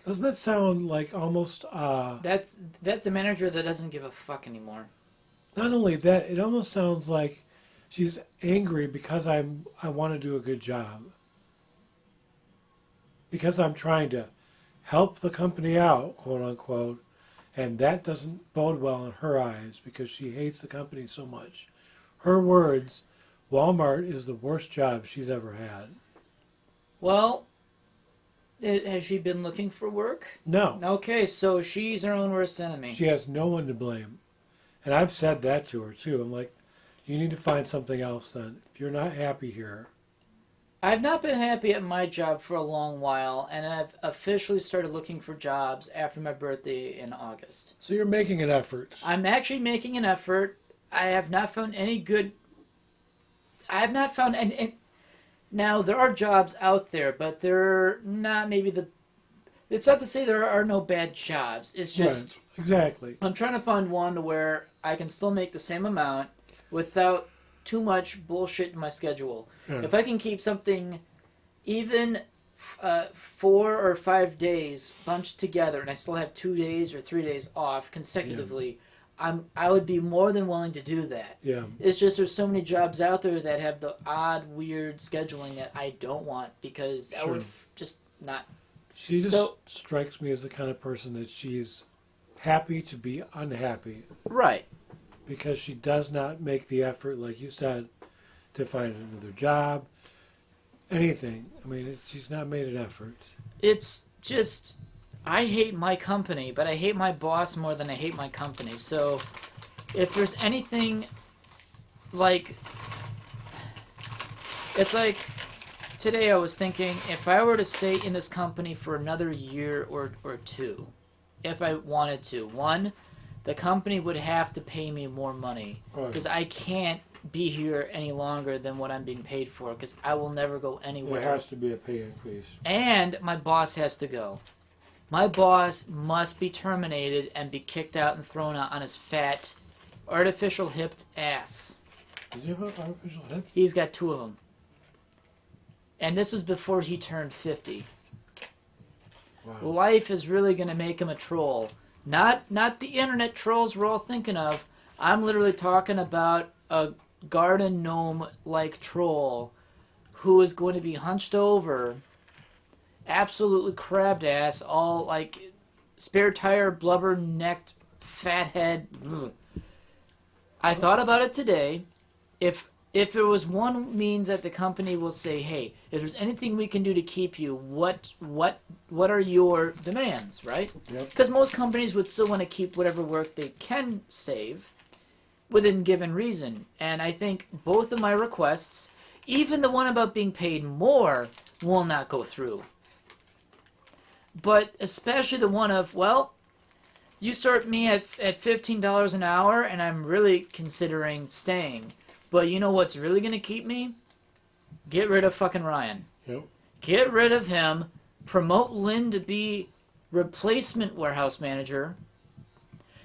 Doesn't that sound like almost... That's a manager that doesn't give a fuck anymore. Not only that, it almost sounds like she's angry because I want to do a good job. Because I'm trying to help the company out, quote unquote, and that doesn't bode well in her eyes because she hates the company so much. Her words, Walmart is the worst job she's ever had. Well, has she been looking for work? No. Okay, so she's her own worst enemy. She has no one to blame. And I've said that to her, too. I'm like, you need to find something else then. If you're not happy here. I've not been happy at my job for a long while, and I've officially started looking for jobs after my birthday in August. So you're making an effort. I'm actually making an effort. I have not found any good... I have not found any... Now, there are jobs out there, but they're not maybe the... It's not to say there are no bad jobs. It's just... Right. Exactly. I'm trying to find one where I can still make the same amount without too much bullshit in my schedule. Yeah. If I can keep something even 4 or 5 days bunched together and I still have 2 days or 3 days off consecutively... Yeah. I would be more than willing to do that. Yeah. It's just there's so many jobs out there that have the odd, weird scheduling that I don't want because I would just not. She just strikes me as the kind of person that she's happy to be unhappy. Right. Because she does not make the effort, like you said, to find another job, anything. I mean, she's not made an effort. It's just... I hate my company, but I hate my boss more than I hate my company. So, if there's anything like... It's like, today I was thinking, if I were to stay in this company for another year or two, if I wanted to, one, the company would have to pay me more money. Because I can't be here any longer than what I'm being paid for, because I will never go anywhere. There has to be a pay increase. And my boss has to go. My boss must be terminated and be kicked out and thrown out on his fat, artificial hipped ass. Does he have an artificial hip? He's got 2 of them. And this was before he turned 50. Wow. Life is really going to make him a troll. Not the internet trolls we're all thinking of. I'm literally talking about a garden gnome-like troll who is going to be hunched over... absolutely crabbed ass, all like spare tire, blubber-necked, fat head. Ugh. I thought about it today. If there was one means that the company will say, hey, if there's anything we can do to keep you, what are your demands, right? Because most companies would still want to keep whatever work they can save within given reason. And I think both of my requests, even the one about being paid more, will not go through. But especially the one of, well, you start me at $15 an hour, and I'm really considering staying. But you know what's really going to keep me? Get rid of fucking Ryan. Yep. Get rid of him. Promote Lynn to be replacement warehouse manager.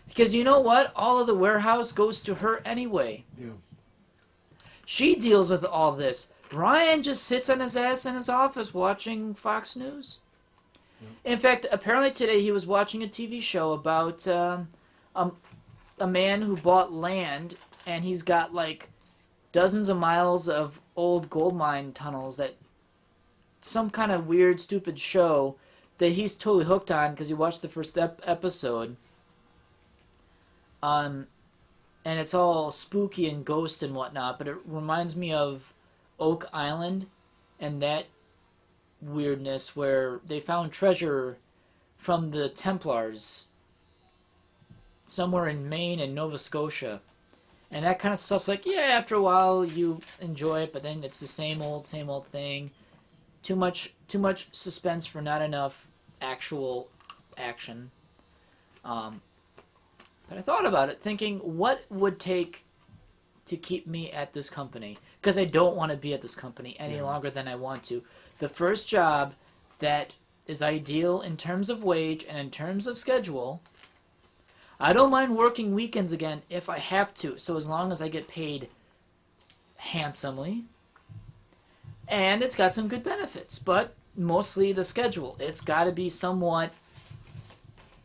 Because you know what? All of the warehouse goes to her anyway. Yeah. She deals with all this. Ryan just sits on his ass in his office watching Fox News. In fact, apparently today he was watching a TV show about a man who bought land, and he's got like dozens of miles of old gold mine tunnels that some kind of weird, stupid show that he's totally hooked on because he watched the first episode. And it's all spooky and ghost and whatnot, but it reminds me of Oak Island and that weirdness where they found treasure from the Templars somewhere in Maine and Nova Scotia. And that kind of stuff's like, yeah, after a while you enjoy it, but then it's the same old thing. Too much suspense for not enough actual action. But I thought about it, thinking, what would take to keep me at this company? Because I don't want to be at this company any longer than I want to. The first job that is ideal in terms of wage and in terms of schedule. I don't mind working weekends again if I have to, so as long as I get paid handsomely. And it's got some good benefits, but mostly the schedule. It's got to be somewhat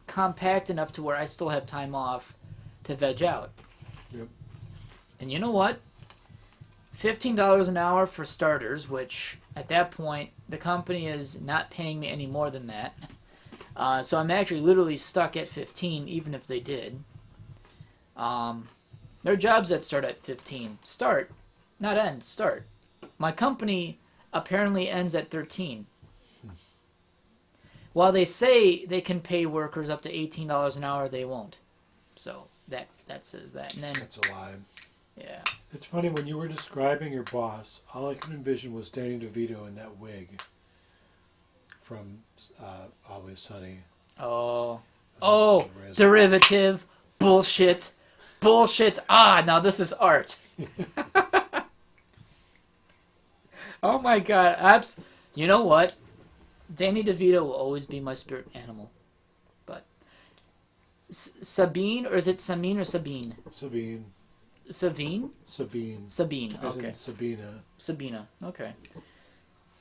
compact enough to where I still have time off to veg out. Yep. And you know what? $15 an hour for starters, which at that point the company is not paying me any more than that. So I'm actually literally stuck at 15, even if they did. There are jobs that start at 15. Start, not end, start. My company apparently ends at 13. While they say they can pay workers up to $18 an hour, they won't. So that says that. And then, That's a lie. Yeah. It's funny, when you were describing your boss, all I could envision was Danny DeVito in that wig from Always Sunny. Oh, Raised. derivative, bullshit. Now this is art. Oh my god, you know what? Danny DeVito will always be my spirit animal. But Sabine, or is it Samine or Sabine? Sabine. Savine? Sabine. As okay. in Sabina. Sabina, okay.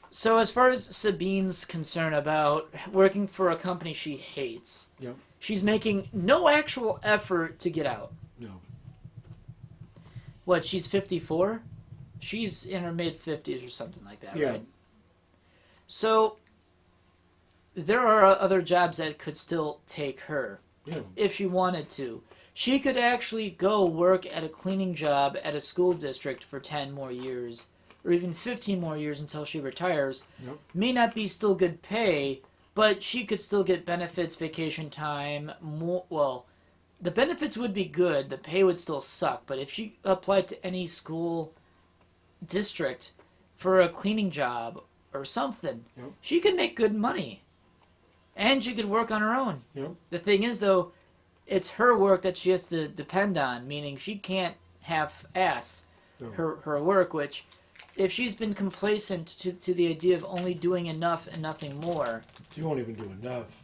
So as far as Sabine's concerned about working for a company she hates, Yep. she's making no actual effort to get out. No. What, she's 54? She's in her mid-50s or something like that, Yeah. right? So there are other jobs that could still take her Yeah. if she wanted to. She could actually go work at a cleaning job at a school district for 10 more years, or even 15 more years until she retires. Yep. May not be still good pay, but she could still get benefits, vacation time, more, well, the benefits would be good, the pay would still suck, but if she applied to any school district for a cleaning job or something, Yep. she could make good money. And she could work on her own. Yep. The thing is, though, it's her work that she has to depend on, meaning she can't half-ass No. her work, which, if she's been complacent to the idea of only doing enough and nothing more, She won't even do enough.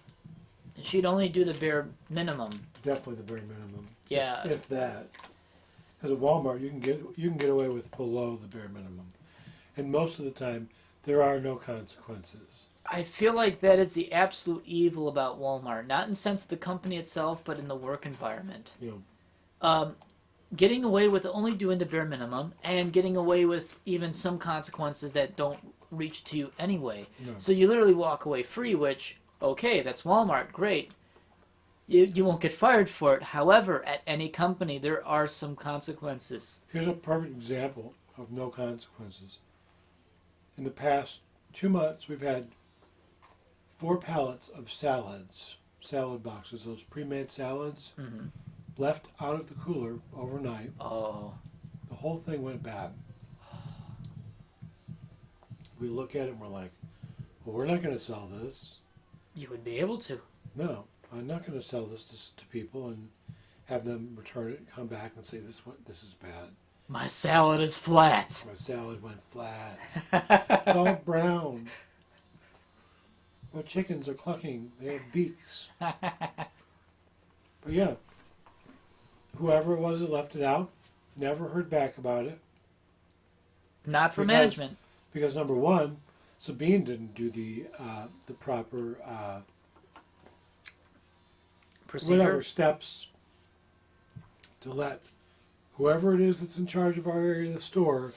she'd only do the bare minimum. Definitely the bare minimum. Yeah. If that. Because at Walmart, you can get away with below the bare minimum, and most of the time there are no consequences. I feel like that is the absolute evil about Walmart, not in the sense of the company itself, but in the work environment. You know. Getting away with only doing the bare minimum, and getting away with even some consequences that don't reach to you anyway. No. So you literally walk away free, which, okay, that's Walmart, great. You won't get fired for it. However, at any company, there are some consequences. Here's a perfect example of no consequences. In the past 2 months, we've had 4 pallets of salad boxes, those pre-made salads, Mm-hmm. left out of the cooler overnight. Oh. The whole thing went bad. We look at it and we're like, well, we're not going to sell this. You would be able to. No, I'm not going to sell this to people and have them return it and come back and say this is bad. My salad is flat. My salad went flat. It's all brown. My chickens are clucking. They have beaks. But yeah, whoever it was that left it out, never heard back about it. Not for Because- management. Because number one, Sabine didn't do the proper Procedure. whatever steps to let whoever it is that's in charge of our area of the store,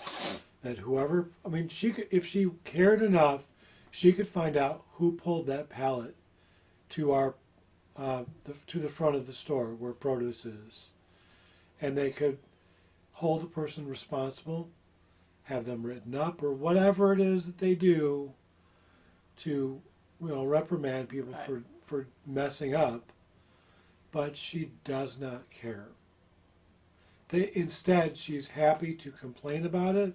that whoever, I mean, she could, if she cared enough, she could find out who pulled that pallet to our to the front of the store where produce is, and they could hold the person responsible, have them written up, or whatever it is that they do to, reprimand people for messing up. But she does not care. Instead, she's happy to complain about it,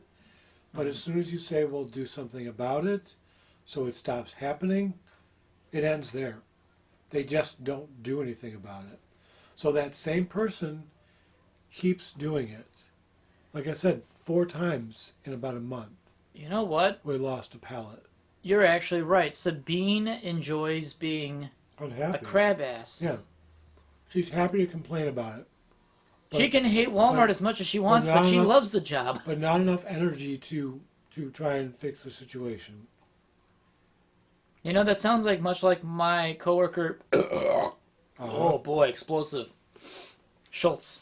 but as soon as you say, well, do something about it, so it stops happening, it ends there. They just don't do anything about it. So that same person keeps doing it. Like I said, 4 times in about a month. You know what? We lost a pallet. You're actually right. Sabine enjoys being Unhappy. a crab ass. Yeah. She's happy to complain about it. She can hate Walmart as much as she wants, but she loves the job. But not enough energy to try and fix the situation. You know, that sounds like much like my coworker. Oh boy, explosive. Schultz.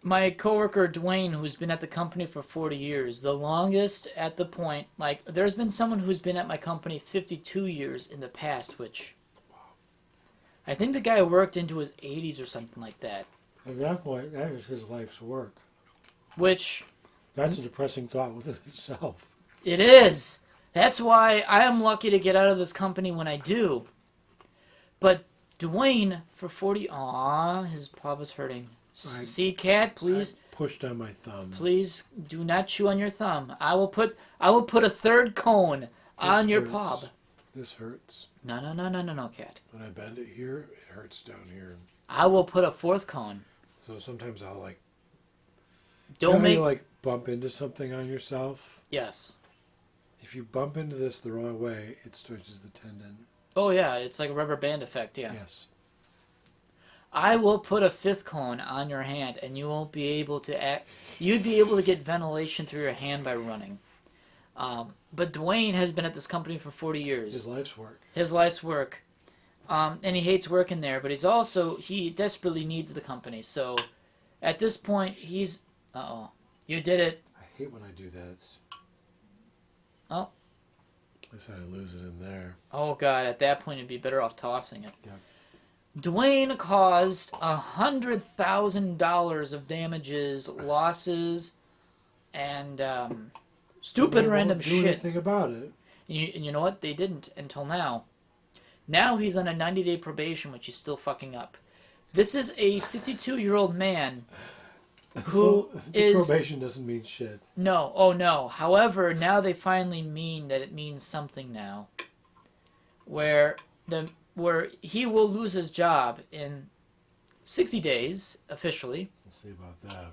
My coworker Dwayne, who's been at the company for 40 years, the longest at the point. Like, there's been someone who's been at my company 52 years in the past, which I think the guy worked into his 80s or something like that. At that point, that is his life's work. Which... That's a depressing thought within itself. It is. That's why I am lucky to get out of this company when I do. But Dwayne, for 40... Aww, his paw was hurting. See, cat, please... I pushed on my thumb. Please do not chew on your thumb. I will put a third cone on your paw. This hurts. No, cat. When I bend it here, it hurts down here. I will put a 4th cone. So sometimes I'll like... Don't make... You like bump into something on yourself? Yes. If you bump into this the wrong way, it stretches the tendon. Oh yeah, it's like a rubber band effect, yeah. Yes. I will put a 5th cone on your hand, and you won't be able to you'd be able to get ventilation through your hand by running. But Dwayne has been at this company for 40 years. His life's work. And he hates working there, but he desperately needs the company. So at this point, he's... Uh-oh. You did it. I hate when I do that. Oh. At least I lose it in there. Oh, God. At that point, it'd be better off tossing it. Yep. Dwayne caused $100,000 of damages, losses, and stupid random shit. Do anything about it. And you know what? They didn't until now. Now he's on a 90-day probation, which he's still fucking up. This is a 62-year-old man who is... Probation doesn't mean shit. No. Oh, no. However, now they finally mean that it means something now. Where he will lose his job in 60 days, officially. Let's see about that.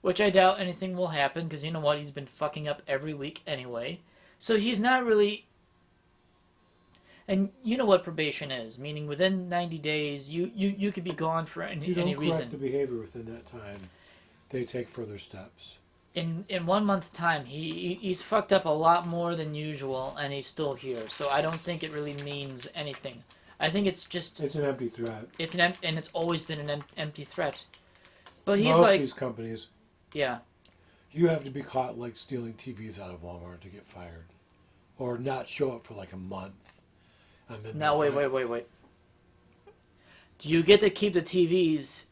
Which I doubt anything will happen, because you know what? He's been fucking up every week anyway. So he's not really... And you know what probation is, meaning within 90 days, you could be gone for any reason. You don't correct the behavior within that time. They take further steps. In 1 month's time, he's fucked up a lot more than usual, and he's still here. So I don't think it really means anything. I think it's just... It's an empty threat. And it's always been an empty threat. But he's Most like... these companies... Yeah. You have to be caught like stealing TVs out of Walmart to get fired. Or not show up for like a month. And then now, wait. Do you get to keep the TVs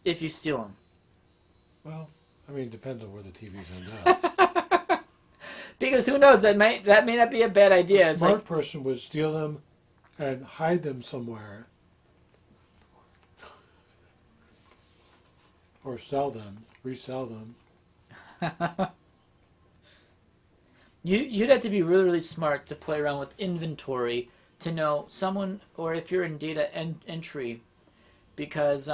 if you steal them? Well, I mean, it depends on where the TVs end up. Because who knows, that may not be a bad idea. A smart person would steal them and hide them somewhere. Or sell them, resell them. You'd have to be really, really smart to play around with inventory to know someone, or if you're in data entry, because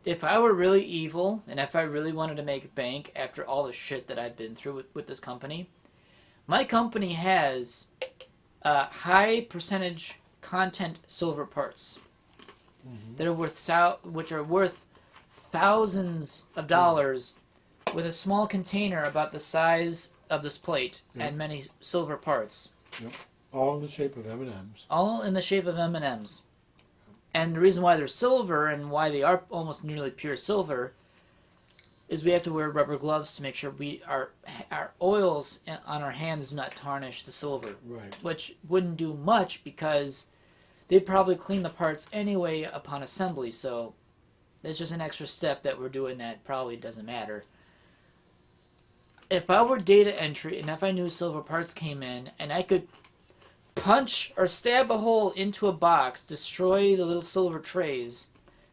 if I were really evil, and if I really wanted to make bank after all the shit that I've been through with this company, my company has high percentage content silver parts that are which are worth thousands of dollars, with a small container about the size of this plate and many silver parts. Yep. All in the shape of M&Ms. All in the shape of M&Ms. And the reason why they're silver and why they are almost nearly pure silver is we have to wear rubber gloves to make sure our oils on our hands do not tarnish the silver. Right. Which wouldn't do much because they'd probably clean the parts anyway upon assembly, so there's just an extra step that we're doing that probably doesn't matter. If I were data entry and if I knew silver parts came in and I could punch or stab a hole into a box, destroy the little silver trays,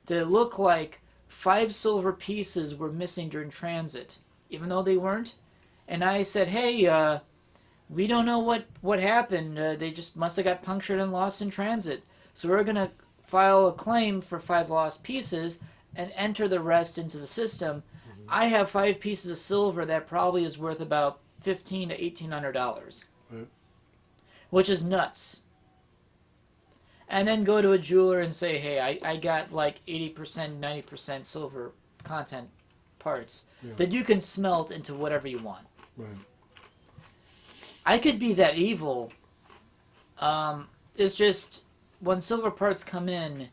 to look like 5 silver pieces were missing during transit, even though they weren't, and I said, hey, we don't know what happened. They just must have got punctured and lost in transit. So we're going to file a claim for 5 lost pieces and enter the rest into the system. Mm-hmm. I have 5 pieces of silver that probably is worth about $1,500 to $1,800, right, which is nuts. And then go to a jeweler and say, hey, I got like 80%, 90% silver content parts that you can smelt into whatever you want. Right. I could be that evil. It's just when silver parts come in,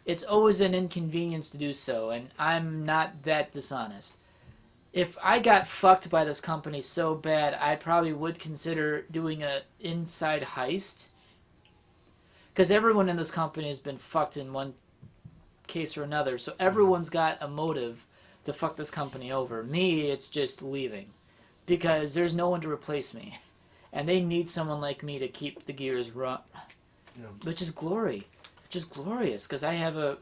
it's always an inconvenience to do so, and I'm not that dishonest. If I got fucked by this company so bad, I probably would consider doing a inside heist. Because everyone in this company has been fucked in one case or another, so everyone's got a motive to fuck this company over. Me, it's just leaving. Because there's no one to replace me. And they need someone like me to keep the gears run. Yeah. Which is glory. Which is glorious, because I have a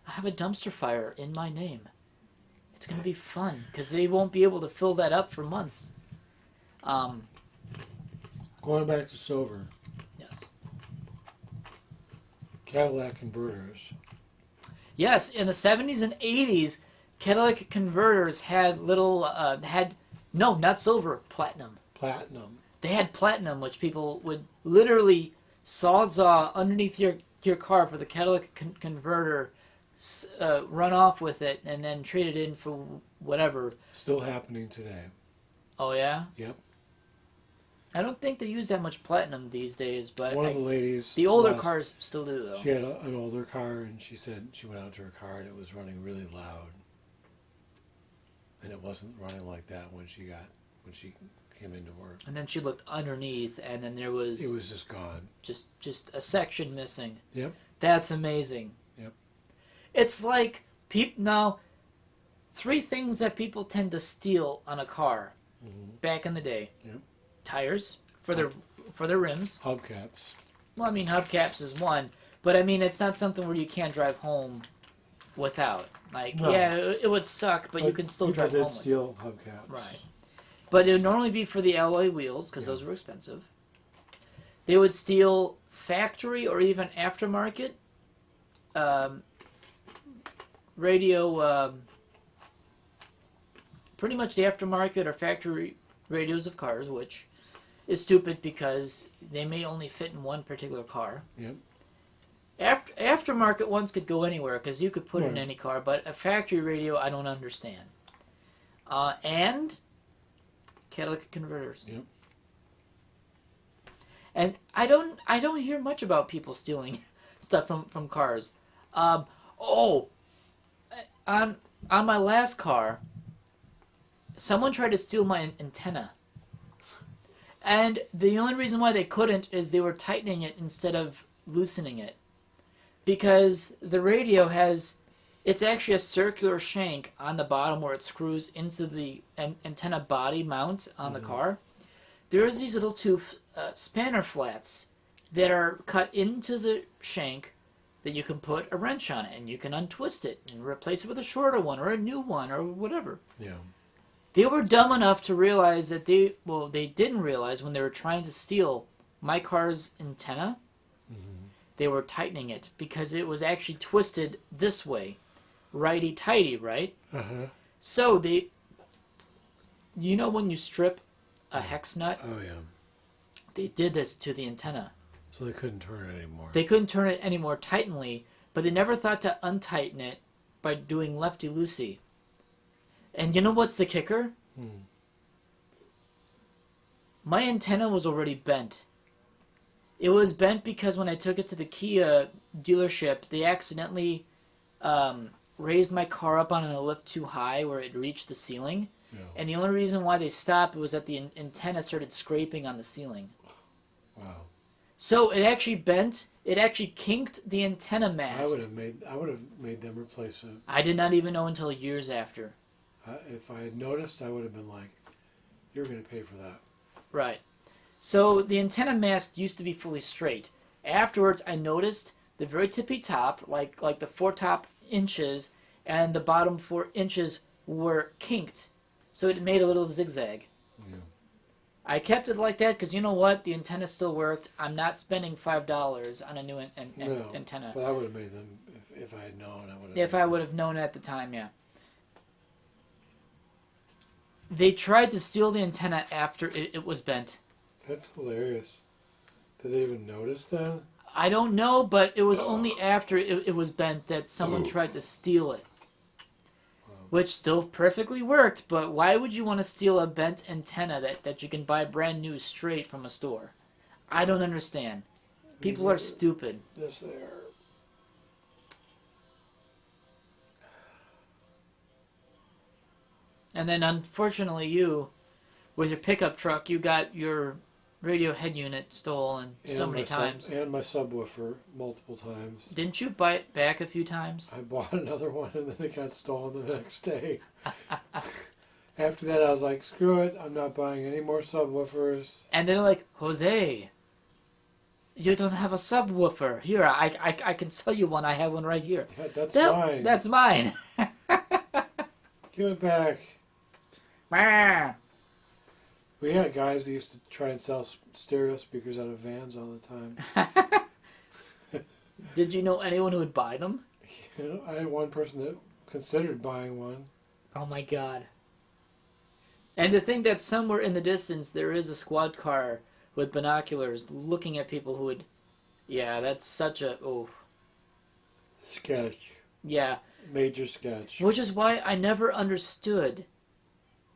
dumpster fire in my name. It's going to be fun, because they won't be able to fill that up for months. Going back to silver. Yes. Cadillac converters. Yes, in the 70s and 80s, Cadillac converters had little, no, not silver, platinum. Platinum. They had platinum, which people would literally sawzall underneath your car for the Cadillac converter, run off with it, and then trade it in for whatever. Still happening today. Oh, yeah? Yep. I don't think they use that much platinum these days, but one of the ladies... The older cars still do, though. She had an older car, and she said she went out to her car, and it was running really loud. And it wasn't running like that when she came into work. And then she looked underneath, and then there was... It was just gone. Just a section missing. Yep. That's amazing. Yep. It's like... Now, 3 things that people tend to steal on a car back in the day. Yep. Tires for their rims. Hubcaps. Well, I mean, hubcaps is one, but I mean, it's not something where you can't drive home without. Like, no. Yeah, it would suck, but you can still drive home with. People did steal hubcaps. Right. But it would normally be for the alloy wheels, because those were expensive. They would steal factory or even aftermarket radio, pretty much the aftermarket or factory radios of cars, which is stupid because they may only fit in one particular car. Yep. Aftermarket ones could go anywhere because you could put it in any car, but a factory radio I don't understand. And catalytic converters. Yep. And I don't hear much about people stealing stuff from cars. On my last car, someone tried to steal my antenna. And the only reason why they couldn't is they were tightening it instead of loosening it. Because the radio it's actually a circular shank on the bottom where it screws into the antenna body mount on the car. There's these little 2 spanner flats that are cut into the shank that you can put a wrench on it, and you can untwist it and replace it with a shorter one or a new one or whatever. Yeah. They were dumb enough to realize that they didn't realize when they were trying to steal my car's antenna, they were tightening it because it was actually twisted this way, righty-tighty, right? Uh-huh. So when you strip a hex nut? Oh, yeah. They did this to the antenna. So they couldn't turn it anymore. They couldn't turn it any more tightly, but they never thought to untighten it by doing lefty-loosey. And you know what's the kicker? My antenna was already bent. It was bent because when I took it to the Kia dealership, they accidentally raised my car up on a lift too high where it reached the ceiling. Yeah. And the only reason why they stopped was that the antenna started scraping on the ceiling. Wow. So it actually bent. It actually kinked the antenna mast. I would have made them replace it. I did not even know until years after. If I had noticed, I would have been like, "You're going to pay for that." Right. So the antenna mast used to be fully straight. Afterwards, I noticed the very tippy top, like the 4 top inches, and the bottom 4 inches were kinked, so it made a little zigzag. Yeah. I kept it like that because you know what? The antenna still worked. I'm not spending $5 on a new antenna. But I would have made them if I had known. If I would have known at the time, yeah. They tried to steal the antenna after it was bent. That's hilarious. Did they even notice that? I don't know, but it was only after it was bent that someone tried to steal it. Which still perfectly worked, but why would you want to steal a bent antenna that you can buy brand new straight from a store? I don't understand. People are stupid. Yes, they are. And then unfortunately you, with your pickup truck, you got your radio head unit stolen so many times. And my subwoofer multiple times. Didn't you buy it back a few times? I bought another one and then it got stolen the next day. After that I was like, screw it, I'm not buying any more subwoofers. And they're like, Jose, you don't have a subwoofer. Here, I can sell you one. I have one right here. Yeah, that's mine. That's mine. Give it back. Ah. We had guys that used to try and sell stereo speakers out of vans all the time. Did you know anyone who would buy them? You know, I had one person that considered buying one. Oh my god. And to think that somewhere in the distance there is a squad car with binoculars looking at people who would... Yeah, that's such a... Oh. Sketch. Yeah. Major sketch. Which is why I never understood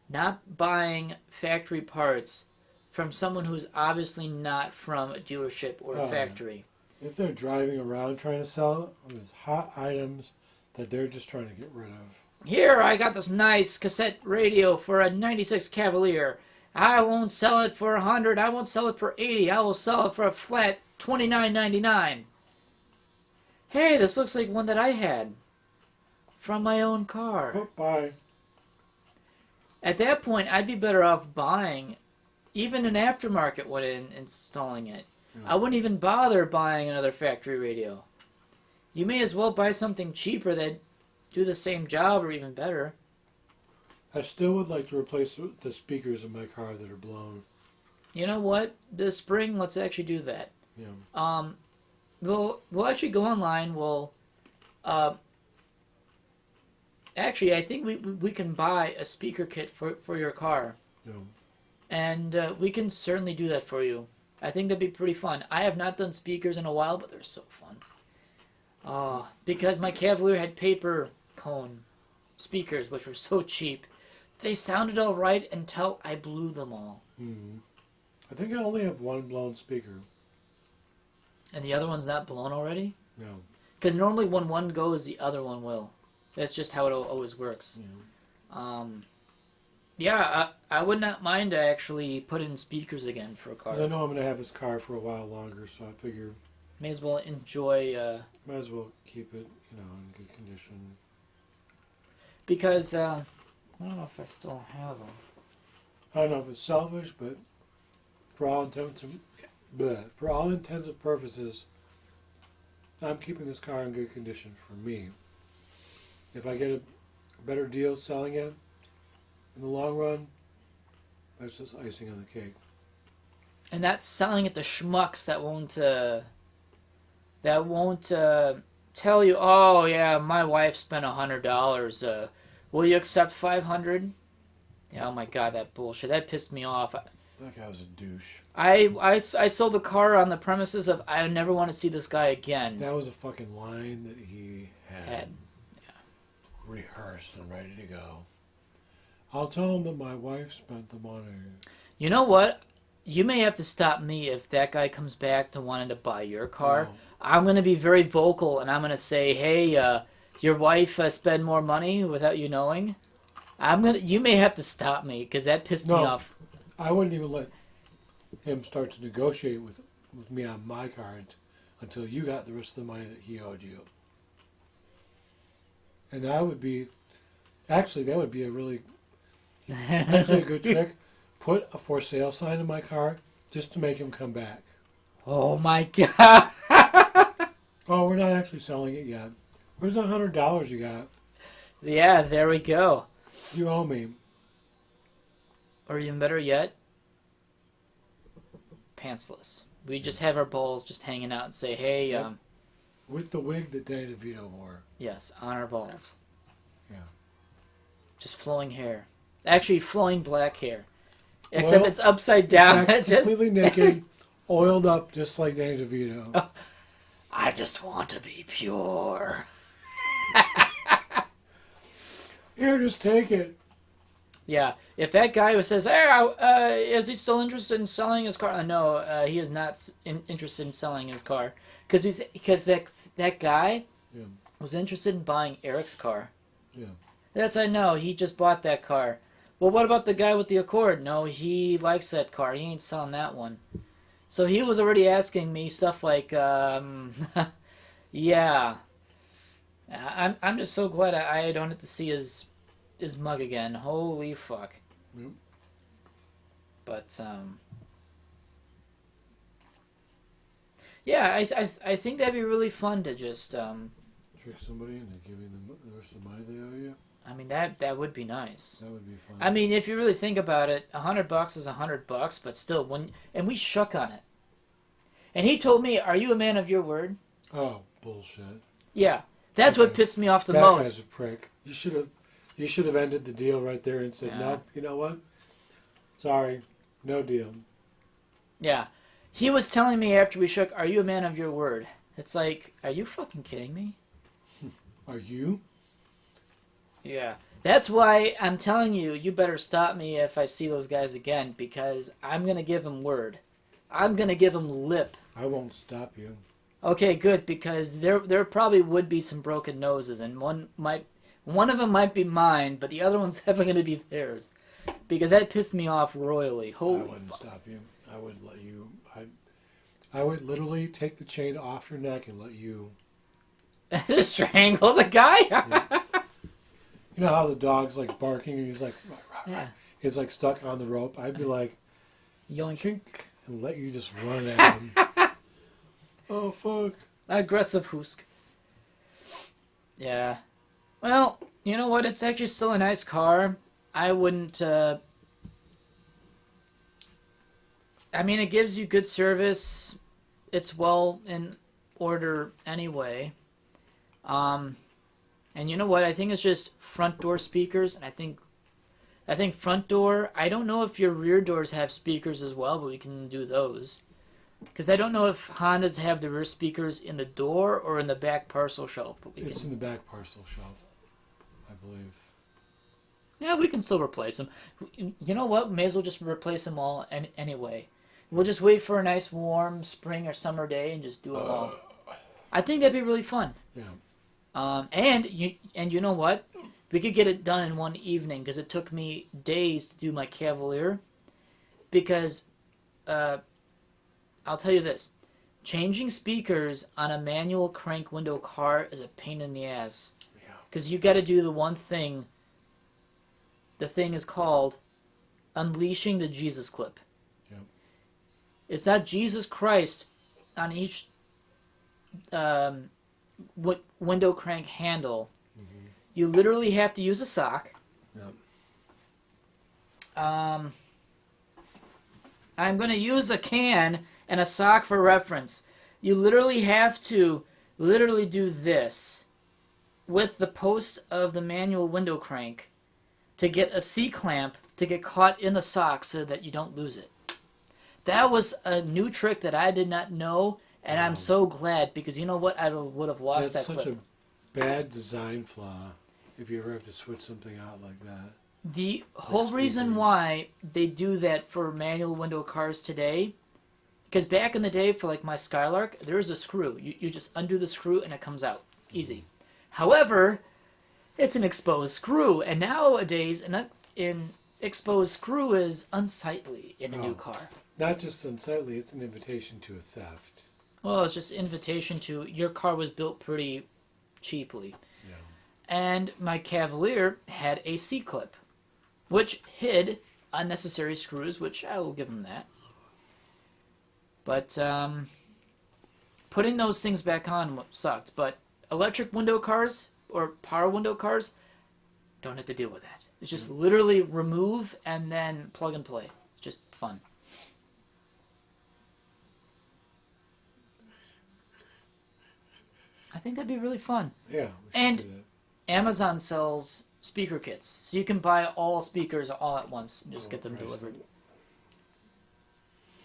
not buying factory parts from someone who's obviously not from a dealership or a factory. If they're driving around trying to sell it, there's hot items that they're just trying to get rid of. Here, I got this nice cassette radio for a 96 Cavalier. I won't sell it for $100. I won't sell it for $80. I will sell it for a flat $29.99. Hey, this looks like one that I had from my own car. Oh, bye. At that point, I'd be better off buying even an aftermarket one and installing it. Yeah. I wouldn't even bother buying another factory radio. You may as well buy something cheaper that do the same job or even better. I still would like to replace the speakers in my car that are blown. You know what? This spring, let's actually do that. Yeah. We'll actually go online. Actually, I think we can buy a speaker kit for your car. Yeah. And we can certainly do that for you. I think that'd be pretty fun. I have not done speakers in a while, but they're so fun. Because my Cavalier had paper cone speakers, which were so cheap. They sounded all right until I blew them all. Mm-hmm. I think I only have one blown speaker. And the other one's not blown already? No. Because normally when one goes, the other one will. That's just how it always works. Yeah. I would not mind to actually put in speakers again for a car. Because I know I'm going to have this car for a while longer, so I figure... May as well enjoy... Might as well keep it, in good condition. Because, I don't know if I still have them. I don't know if it's selfish, but for all intents and purposes, I'm keeping this car in good condition for me. If I get a better deal selling it in the long run, that's just icing on the cake. And that's selling it to schmucks that won't tell you, oh yeah, my wife spent $100. Will you accept $500? Yeah, oh my god, that bullshit. That pissed me off. That guy was a douche. I sold the car on the premises of I never want to see this guy again. That was a fucking line that he had. Rehearsed and ready to go. I'll tell him that my wife spent the money. You know what? You may have to stop me if that guy comes back to wanting to buy your car. Oh. I'm going to be very vocal and I'm going to say, hey, your wife spent more money without you knowing. You may have to stop me because that pissed me off. I wouldn't even let him start to negotiate with me on my car until you got the rest of the money that he owed you. And that would be a really actually a good trick. Put a for sale sign in my car just to make him come back. Oh my god. Oh, we're not actually selling it yet. Where's the $100 you got? Yeah, there we go. You owe me. Or even better yet, pantsless. We just have our balls just hanging out and say, hey, Yep. With the wig that Danny DeVito wore. yes, on our balls. Yeah. Just flowing hair. Actually, flowing black hair. Except it's upside down. It's completely naked, oiled up just like Danny DeVito. I just want to be pure. Here, just take it. Yeah, if that guy who says, hey, is he still interested in selling his car? No, he is not interested in selling his car. Because that guy was interested in buying Eric's car. Yeah. That's I know. He just bought that car. Well, what about the guy with the Accord? No, he likes that car. He ain't selling that one. So he was already asking me stuff like, yeah. I'm just so glad I don't have to see his mug again. Holy fuck. Yep. But yeah, I think that'd be really fun to just Trick somebody into giving them the rest of the money they owe you. I mean that would be nice. That would be fun. I mean, if you really think about it, $100 is $100, but still, and we shook on it. And he told me, "Are you a man of your word?" Oh, bullshit. Yeah, that's what pissed me off the that most. That guy's a prick. You should have ended the deal right there and said, nope, you know what? Sorry, no deal. Yeah, he was telling me after we shook, "Are you a man of your word?" It's like, are you fucking kidding me? Are you? Yeah. That's why I'm telling you, you better stop me if I see those guys again, because I'm going to give them word. I'm going to give them lip. I won't stop you. Okay, good, because there probably would be some broken noses, and one of them might be mine, but the other one's definitely going to be theirs. Because that pissed me off royally. Holy I wouldn't stop you. I would let you... I would literally take the chain off your neck and let you... Just strangle the guy? Yeah. You know how the dog's like barking and he's like... Yeah. He's like stuck on the rope? I'd be like... Yoink. Chink, and let you just run at him. Oh, fuck. Aggressive Hoosk. Yeah. Well, you know what? It's actually still a nice car. I wouldn't... I mean, it gives you good service. It's well in order anyway. And you know what? I think it's just front door speakers, and I think front door. I don't know if your rear doors have speakers as well, but we can do those. Because I don't know if Hondas have the rear speakers in the door or in the back parcel shelf. But It's in the back parcel shelf, I believe. Yeah, we can still replace them. You know what? May as well just replace them all anyway. We'll just wait for a nice warm spring or summer day and just do it all. I think that'd be really fun. Yeah. And you know what? We could get it done in one evening because it took me days to do my Cavalier. Because, I'll tell you this. Changing speakers on a manual crank window car is a pain in the ass. Because you got to do the one thing. The thing is called unleashing the Jesus clip. Yep. It's not Jesus Christ on each window crank handle. Mm-hmm. You literally have to use a sock. Yep. I'm going to use a can and a sock for reference. You literally have to do this with the post of the manual window crank to get a C-clamp to get caught in the sock so that you don't lose it. That was a new trick that I did not know, and I'm so glad, because you know what? I would have lost that clip. That's such a bad design flaw if you ever have to switch something out like that. The whole reason why they do that for manual window cars today, because back in the day for like my Skylark, there is a screw. You just undo the screw and it comes out. Easy. However, it's an exposed screw, and nowadays an exposed screw is unsightly in a new car. Not just unsightly, it's an invitation to a theft. Well, it's just invitation to your car was built pretty cheaply. Yeah. And my Cavalier had a C-clip, which hid unnecessary screws, which I will give them that. But putting those things back on sucked. But electric window cars or power window cars don't have to deal with that. It's just literally remove and then plug and play. It's just fun. think that'd be really fun. Yeah. And do that. Amazon sells speaker kits, so you can buy all speakers all at once and just get them delivered.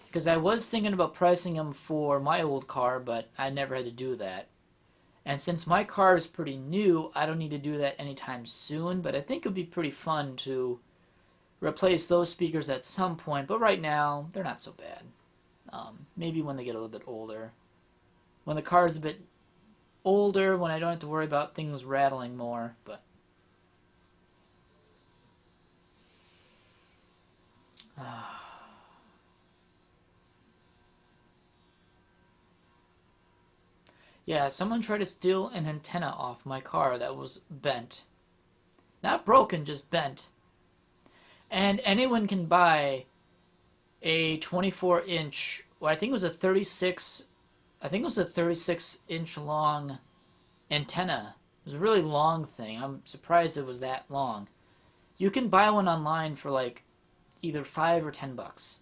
Because I was thinking about pricing them for my old car, but I never had to do that. And since my car is pretty new, I don't need to do that anytime soon, but I think it would be pretty fun to replace those speakers at some point, but right now, they're not so bad. Maybe when they get a little bit older. When the car is a bit older, when I don't have to worry about things rattling more, but... Yeah, someone tried to steal an antenna off my car that was bent. Not broken, just bent. And anyone can buy a 24-inch, well, I think it was a 36-inch long antenna. It was a really long thing. I'm surprised it was that long. You can buy one online for like either $5 or $10,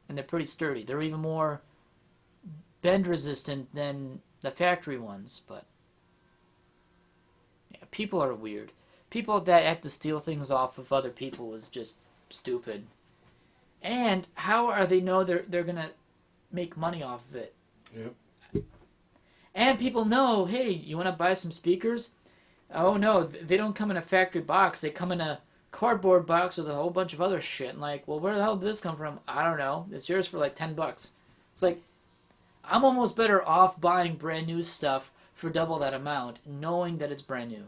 and they're pretty sturdy. They're even more bend resistant than the factory ones, but yeah, people are weird. People that have to steal things off of other people is just stupid. And how are they know they're gonna make money off of it? Yep. And people know, hey, you want to buy some speakers? Oh no, they don't come in a factory box. They come in a cardboard box with a whole bunch of other shit. And like, well, where the hell did this come from? I don't know. It's yours for like $10. It's like, I'm almost better off buying brand new stuff for double that amount, knowing that it's brand new.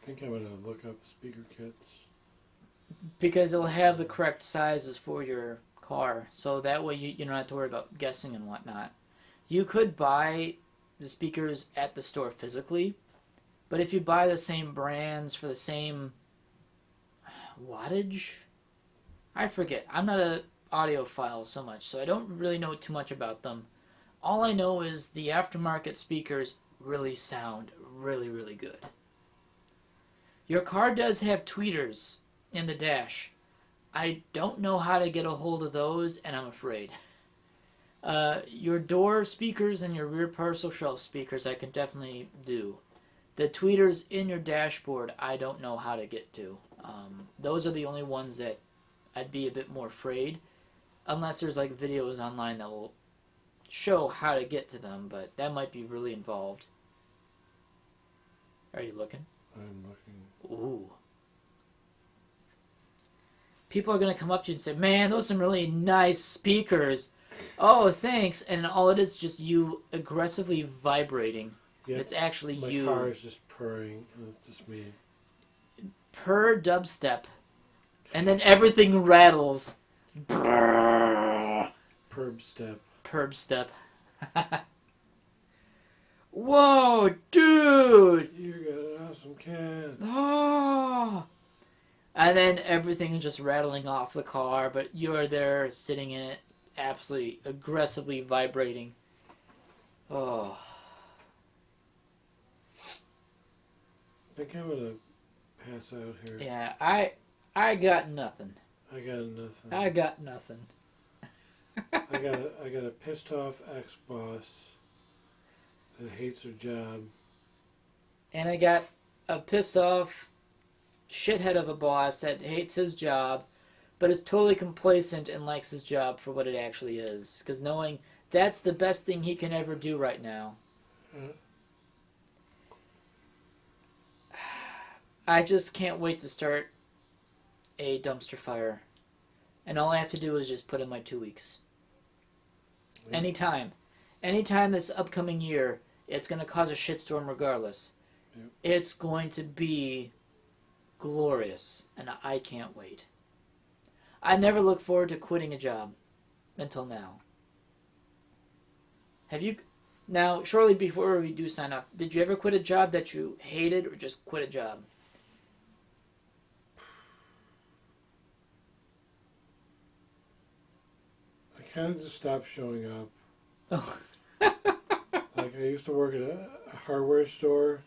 I think I'm going to look up speaker kits. Because it'll have the correct sizes for your car, so that way you don't have to worry about guessing and whatnot. You could buy the speakers at the store physically, but if you buy the same brands for the same wattage, I forget. I'm not an audiophile so much, so I don't really know too much about them. All I know is the aftermarket speakers really sound really, really good. Your car does have tweeters in the dash. I don't know how to get a hold of those, and I'm afraid. Your door speakers and your rear parcel shelf speakers I can definitely do. The tweeters in your dashboard I don't know how to get to. Those are the only ones that I'd be a bit more afraid, unless there's like videos online that will show how to get to them, but that might be really involved. Are you looking? I'm looking. Ooh. People are going to come up to you and say, man, those are some really nice speakers. Oh, thanks. And all it is just you aggressively vibrating. Yep. It's actually My you. My car is just purring, and it's just me. Purr dubstep. And then everything rattles. Brrr. Perb step. Perb step. Whoa, dude! You got an awesome cat. Oh! And then everything is just rattling off the car, but you're there sitting in it, absolutely aggressively vibrating. Oh. I think I'm gonna pass out here. Yeah, I got nothing. I got nothing. I got nothing. I got a pissed off ex-boss that hates her job. And I got a pissed off shithead of a boss that hates his job, but is totally complacent and likes his job for what it actually is. Because knowing that's the best thing he can ever do right now. I just can't wait to start a dumpster fire. And all I have to do is just put in my 2 weeks. Yeah. Anytime this upcoming year, it's going to cause a shitstorm regardless. Yep. It's going to be glorious, and I can't wait. I never look forward to quitting a job until now. Have you? Now, shortly before we do sign off, did you ever quit a job that you hated or just quit a job? I kind of just stopped showing up. Oh. Like, I used to work at a hardware store.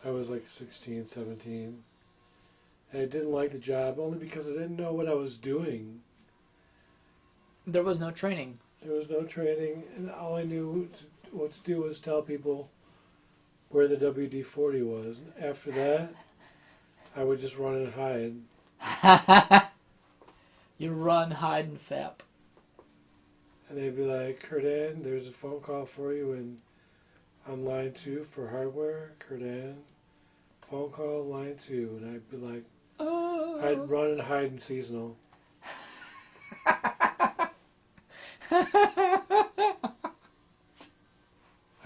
I was like 16, 17. And I didn't like the job only because I didn't know what I was doing. There was no training. There was no training, and all I knew what to do was tell people where the WD-40 was. And after that, I would just run and hide. You run, hide, and fap. And they'd be like, Kurdan, there's a phone call for you on line 2 for hardware. Kurdan, phone call line 2. And I'd be like, I'd run and hide in seasonal. I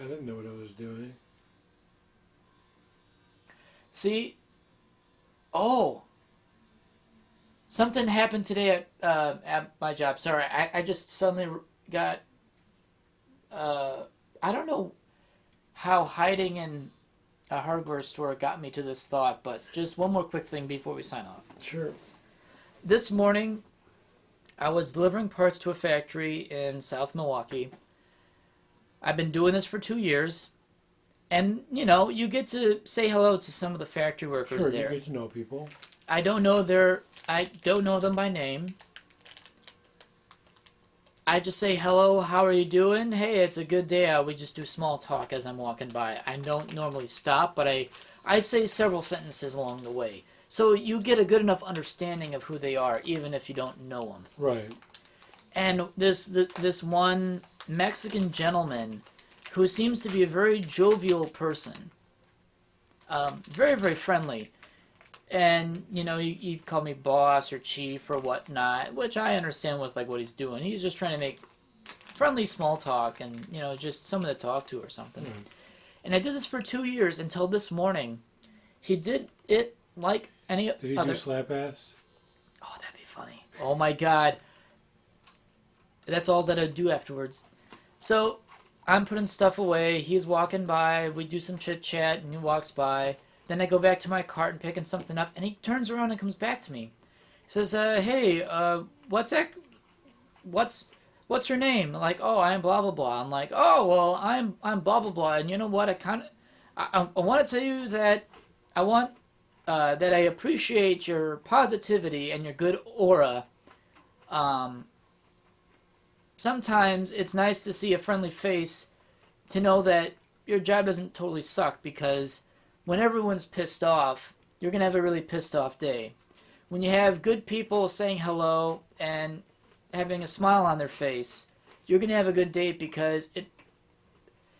didn't know what I was doing. See? Oh. Something happened today at my job. Sorry, I just suddenly got... I don't know how hiding in a hardware store got me to this thought, but just one more quick thing before we sign off. Sure. This morning, I was delivering parts to a factory in South Milwaukee. I've been doing this for 2 years. And, you get to say hello to some of the factory workers there. Sure, you get to know people. I don't know them by name. I just say, hello, how are you doing? Hey, it's a good day out. We just do small talk as I'm walking by. I don't normally stop, but I say several sentences along the way. So you get a good enough understanding of who they are, even if you don't know them. Right. And this one Mexican gentleman who seems to be a very jovial person, very, very friendly. And, you call me boss or chief or whatnot, which I understand with, what he's doing. He's just trying to make friendly small talk and, just someone to talk to or something. Mm. And I did this for 2 years until this morning. He did it like any other... Did he do slap ass? Oh, that'd be funny. Oh, my God. That's all that I'd do afterwards. So, I'm putting stuff away. He's walking by. We do some chit-chat, and he walks by. Then I go back to my cart and picking something up, and he turns around and comes back to me. He says, hey, what's that? What's your name? Like, oh, I'm blah, blah, blah. I'm like, oh, well, I'm blah, blah, blah. And you know what? I want to tell you that that I appreciate your positivity and your good aura. Sometimes it's nice to see a friendly face to know that your job doesn't totally suck, because when everyone's pissed off, you're going to have a really pissed off day. When you have good people saying hello and having a smile on their face, you're going to have a good day because it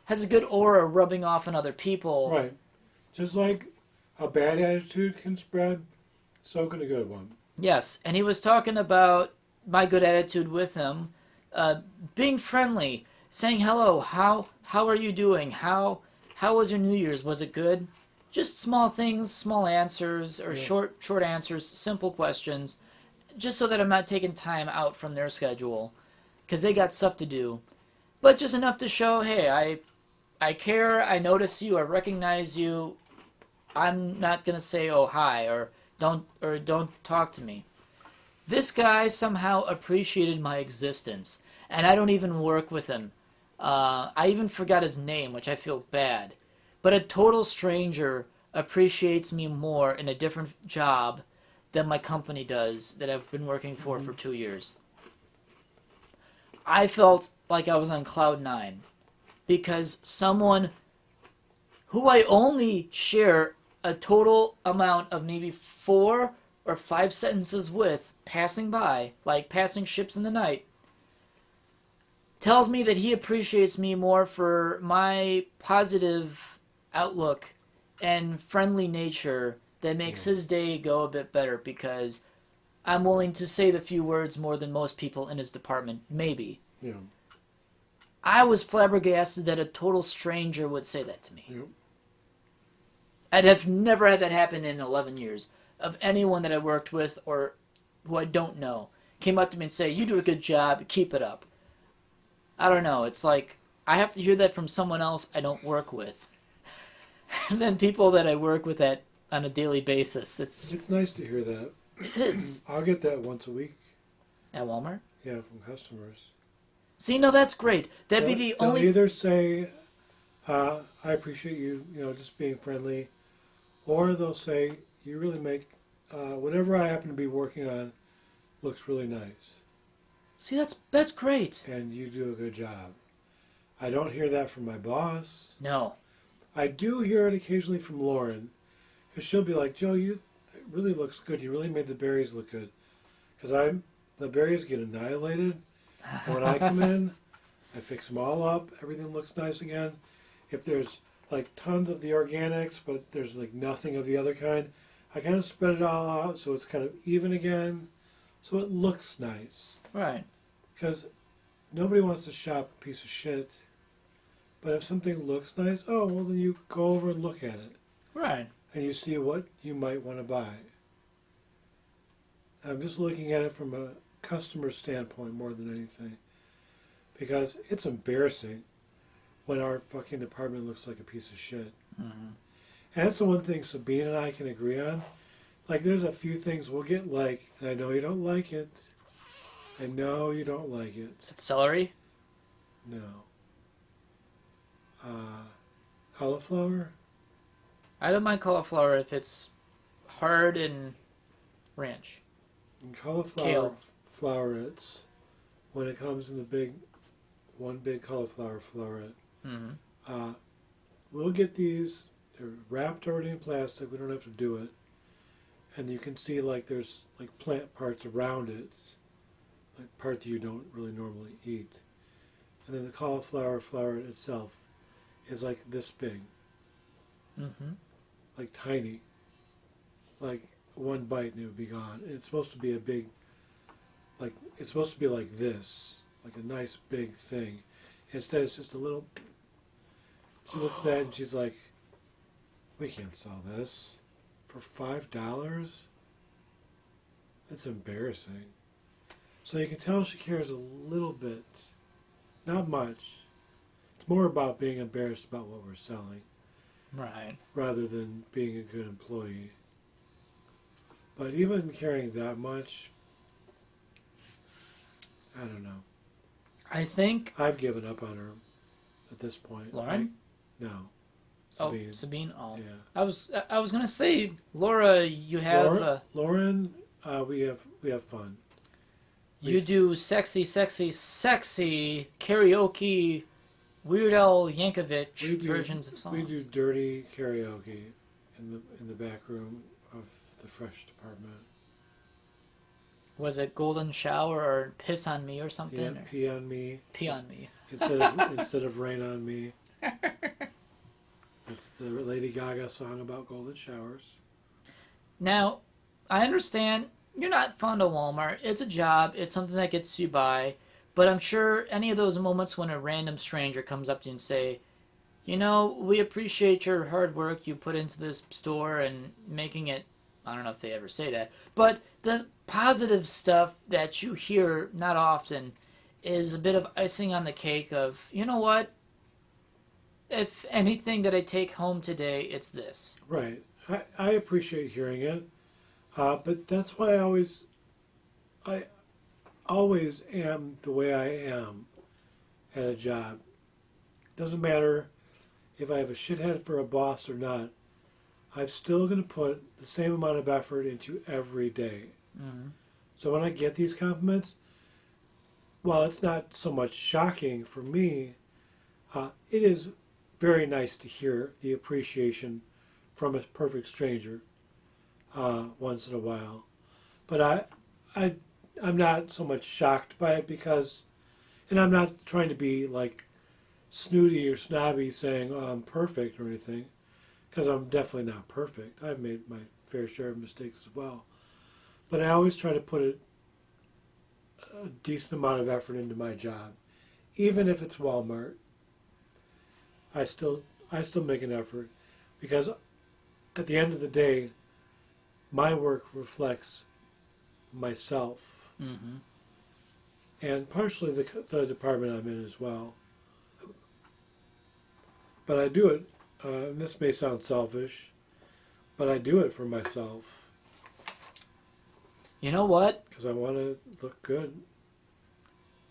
has a good aura rubbing off on other people. Right. Just like a bad attitude can spread, so can a good one. Yes, and he was talking about my good attitude with him, being friendly, saying hello, how are you doing, how was your New Year's, was it good? Just small things, small answers, or short answers, simple questions, just so that I'm not taking time out from their schedule, because they got stuff to do. But just enough to show, hey, I care, I notice you, I recognize you. I'm not going to say, oh, hi, or don't talk to me. This guy somehow appreciated my existence, and I don't even work with him. I even forgot his name, which I feel bad. But a total stranger appreciates me more in a different job than my company does that I've been working for 2 years. I felt like I was on cloud 9 because someone who I only share a total amount of maybe 4 or 5 sentences with, passing by, like passing ships in the night, tells me that he appreciates me more for my positive outlook and friendly nature that makes his day go a bit better, because I'm willing to say the few words more than most people in his department, maybe. Yeah. I was flabbergasted that a total stranger would say that to me. Yep. I'd have never had that happen in 11 years of anyone that I worked with or who I don't know came up to me and say, you do a good job, keep it up. I don't know, it's like I have to hear that from someone else I don't work with. And then people that I work with on a daily basis. It's nice to hear that. It is. I'll get that once a week. At Walmart? Yeah, from customers. See, no, that's great. That'd be the only... They'll either say, I appreciate you, just being friendly, or they'll say, you really make, whatever I happen to be working on looks really nice. See, that's great. And you do a good job. I don't hear that from my boss. No. I do hear it occasionally from Lauren, because she'll be like, Joe, it really looks good. You really made the berries look good. Because the berries get annihilated. And when I come in, I fix them all up. Everything looks nice again. If there's like tons of the organics, but there's like nothing of the other kind, I kind of spread it all out so it's kind of even again. So it looks nice. Right. Because nobody wants to shop a piece of shit. But if something looks nice, oh, well, then you go over and look at it. Right. And you see what you might want to buy. I'm just looking at it from a customer standpoint more than anything. Because it's embarrassing when our fucking department looks like a piece of shit. Mm-hmm. And that's the one thing Sabine and I can agree on. Like, there's a few things we'll get like, and I know you don't like it. I know you don't like it. Is it celery? No. Cauliflower? I don't mind cauliflower if it's hard and ranch. And cauliflower Kale. flowerets, when it comes in the one big cauliflower floret, Mm-hmm. We'll get these, they're wrapped already in plastic, we don't have to do it. And you can see like there's like plant parts around it, like part that you don't really normally eat. And then the cauliflower floret itself is like this big, Mm-hmm. like tiny, like one bite and it would be gone. And it's supposed to be a big, like, it's supposed to be like this, like a nice big thing. Instead it's just a little, she looks at that and she's like, we can't sell this for $5? That's embarrassing. So you can tell she cares a little bit, not much. It's more about being embarrassed about what we're selling. Right. Rather than being a good employee. But even caring that much, I don't know. I think... I've given up on her at this point. Lauren? No. Sabine. Oh, Sabine. Oh. Yeah. I was gonna say, Laura, you have... Lauren, we have fun. You do sexy karaoke, Weird Al Yankovic versions of songs. We do dirty karaoke in the back room of the fresh department. Was it Golden Shower or Piss on Me or something? Yeah, or? Pee on Me. Pee on Me. Instead of Rain on Me. That's the Lady Gaga song about golden showers. Now, I understand you're not fond of Walmart. It's a job. It's something that gets you by. But I'm sure any of those moments when a random stranger comes up to you and say, you know, we appreciate your hard work you put into this store and making it, I don't know if they ever say that, but the positive stuff that you hear not often is a bit of icing on the cake of, you know what, if anything that I take home today, it's this. Right. I appreciate hearing it, but that's why I always am the way I am at a job. Doesn't matter if I have a shithead for a boss or not. I'm still going to put the same amount of effort into every day. Mm-hmm. So when I get these compliments, while it's not so much shocking for me, it is very nice to hear the appreciation from a perfect stranger once in a while. But I'm not so much shocked by it because, and I'm not trying to be like snooty or snobby saying, oh, I'm perfect or anything, because I'm definitely not perfect. I've made my fair share of mistakes as well. But I always try to put a decent amount of effort into my job. Even if it's Walmart, I still make an effort because at the end of the day, my work reflects myself. Mm-hmm. And partially the department I'm in as well. But I do it, and this may sound selfish, but I do it for myself. You know what? Because I want to look good.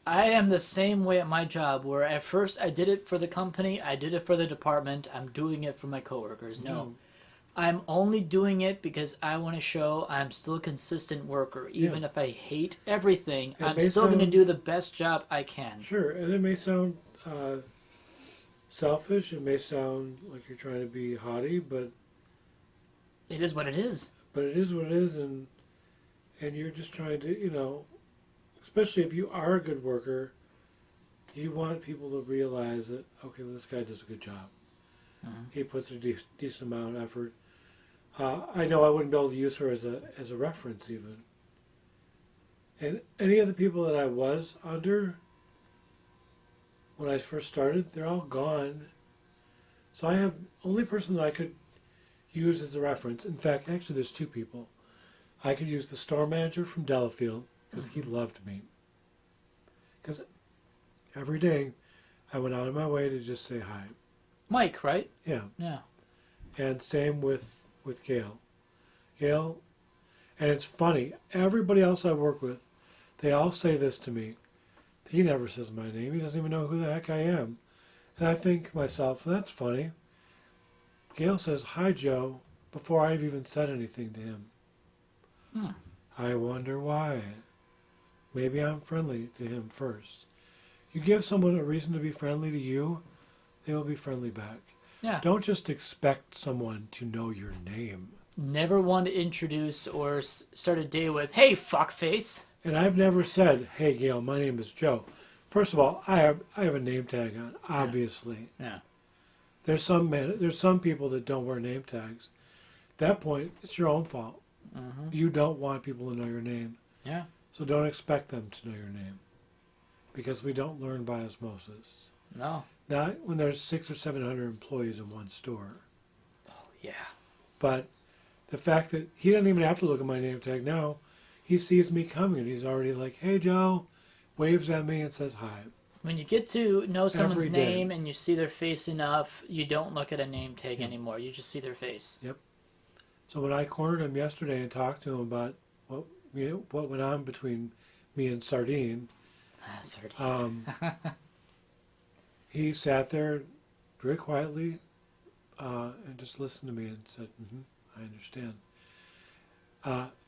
I am the same way at my job, where at first I did it for the company, I did it for the department, I'm doing it for my coworkers. No. I'm only doing it because I want to show I'm still a consistent worker. Even if I hate everything, I'm still going to do the best job I can. Sure, and it may sound selfish. It may sound like you're trying to be haughty, but it is what it is. But it is what it is, and you're just trying to, especially if you are a good worker, you want people to realize that, okay, well, this guy does a good job. He puts a decent amount of effort. I know I wouldn't be able to use her as a reference even. And any of the people that I was under when I first started, they're all gone. So I have only person that I could use as a reference. In fact, actually, there's two people. I could use the store manager from Delafield because he loved me. Because every day I went out of my way to just say hi. Mike, right? Yeah. Yeah. And same with Gail. Gail, and it's funny, everybody else I work with, they all say this to me. He never says my name. He doesn't even know who the heck I am. And I think to myself, that's funny. Gail says, hi, Joe, before I've even said anything to him. I wonder why. Maybe I'm friendly to him first. You give someone a reason to be friendly to you, they will be friendly back. Yeah. Don't just expect someone to know your name. Never want to introduce or start a day with, hey, fuckface. And I've never said, hey, Gail, my name is Joe. First of all, I have a name tag on, obviously. Yeah. There's some people that don't wear name tags. At that point, it's your own fault. You don't want people to know your name. Yeah. So don't expect them to know your name. Because we don't learn by osmosis. No. Not when there's 600 or 700 employees in one store. Oh, yeah. But the fact that he doesn't even have to look at my name tag now, he sees me coming and he's already like, hey, Joe, waves at me and says hi. When you get to know someone's Every day. name and you see their face enough, you don't look at a name tag anymore. You just see their face. Yep. So when I cornered him yesterday and talked to him about what went on between me and Sardine, he sat there very quietly and just listened to me and said, I understand.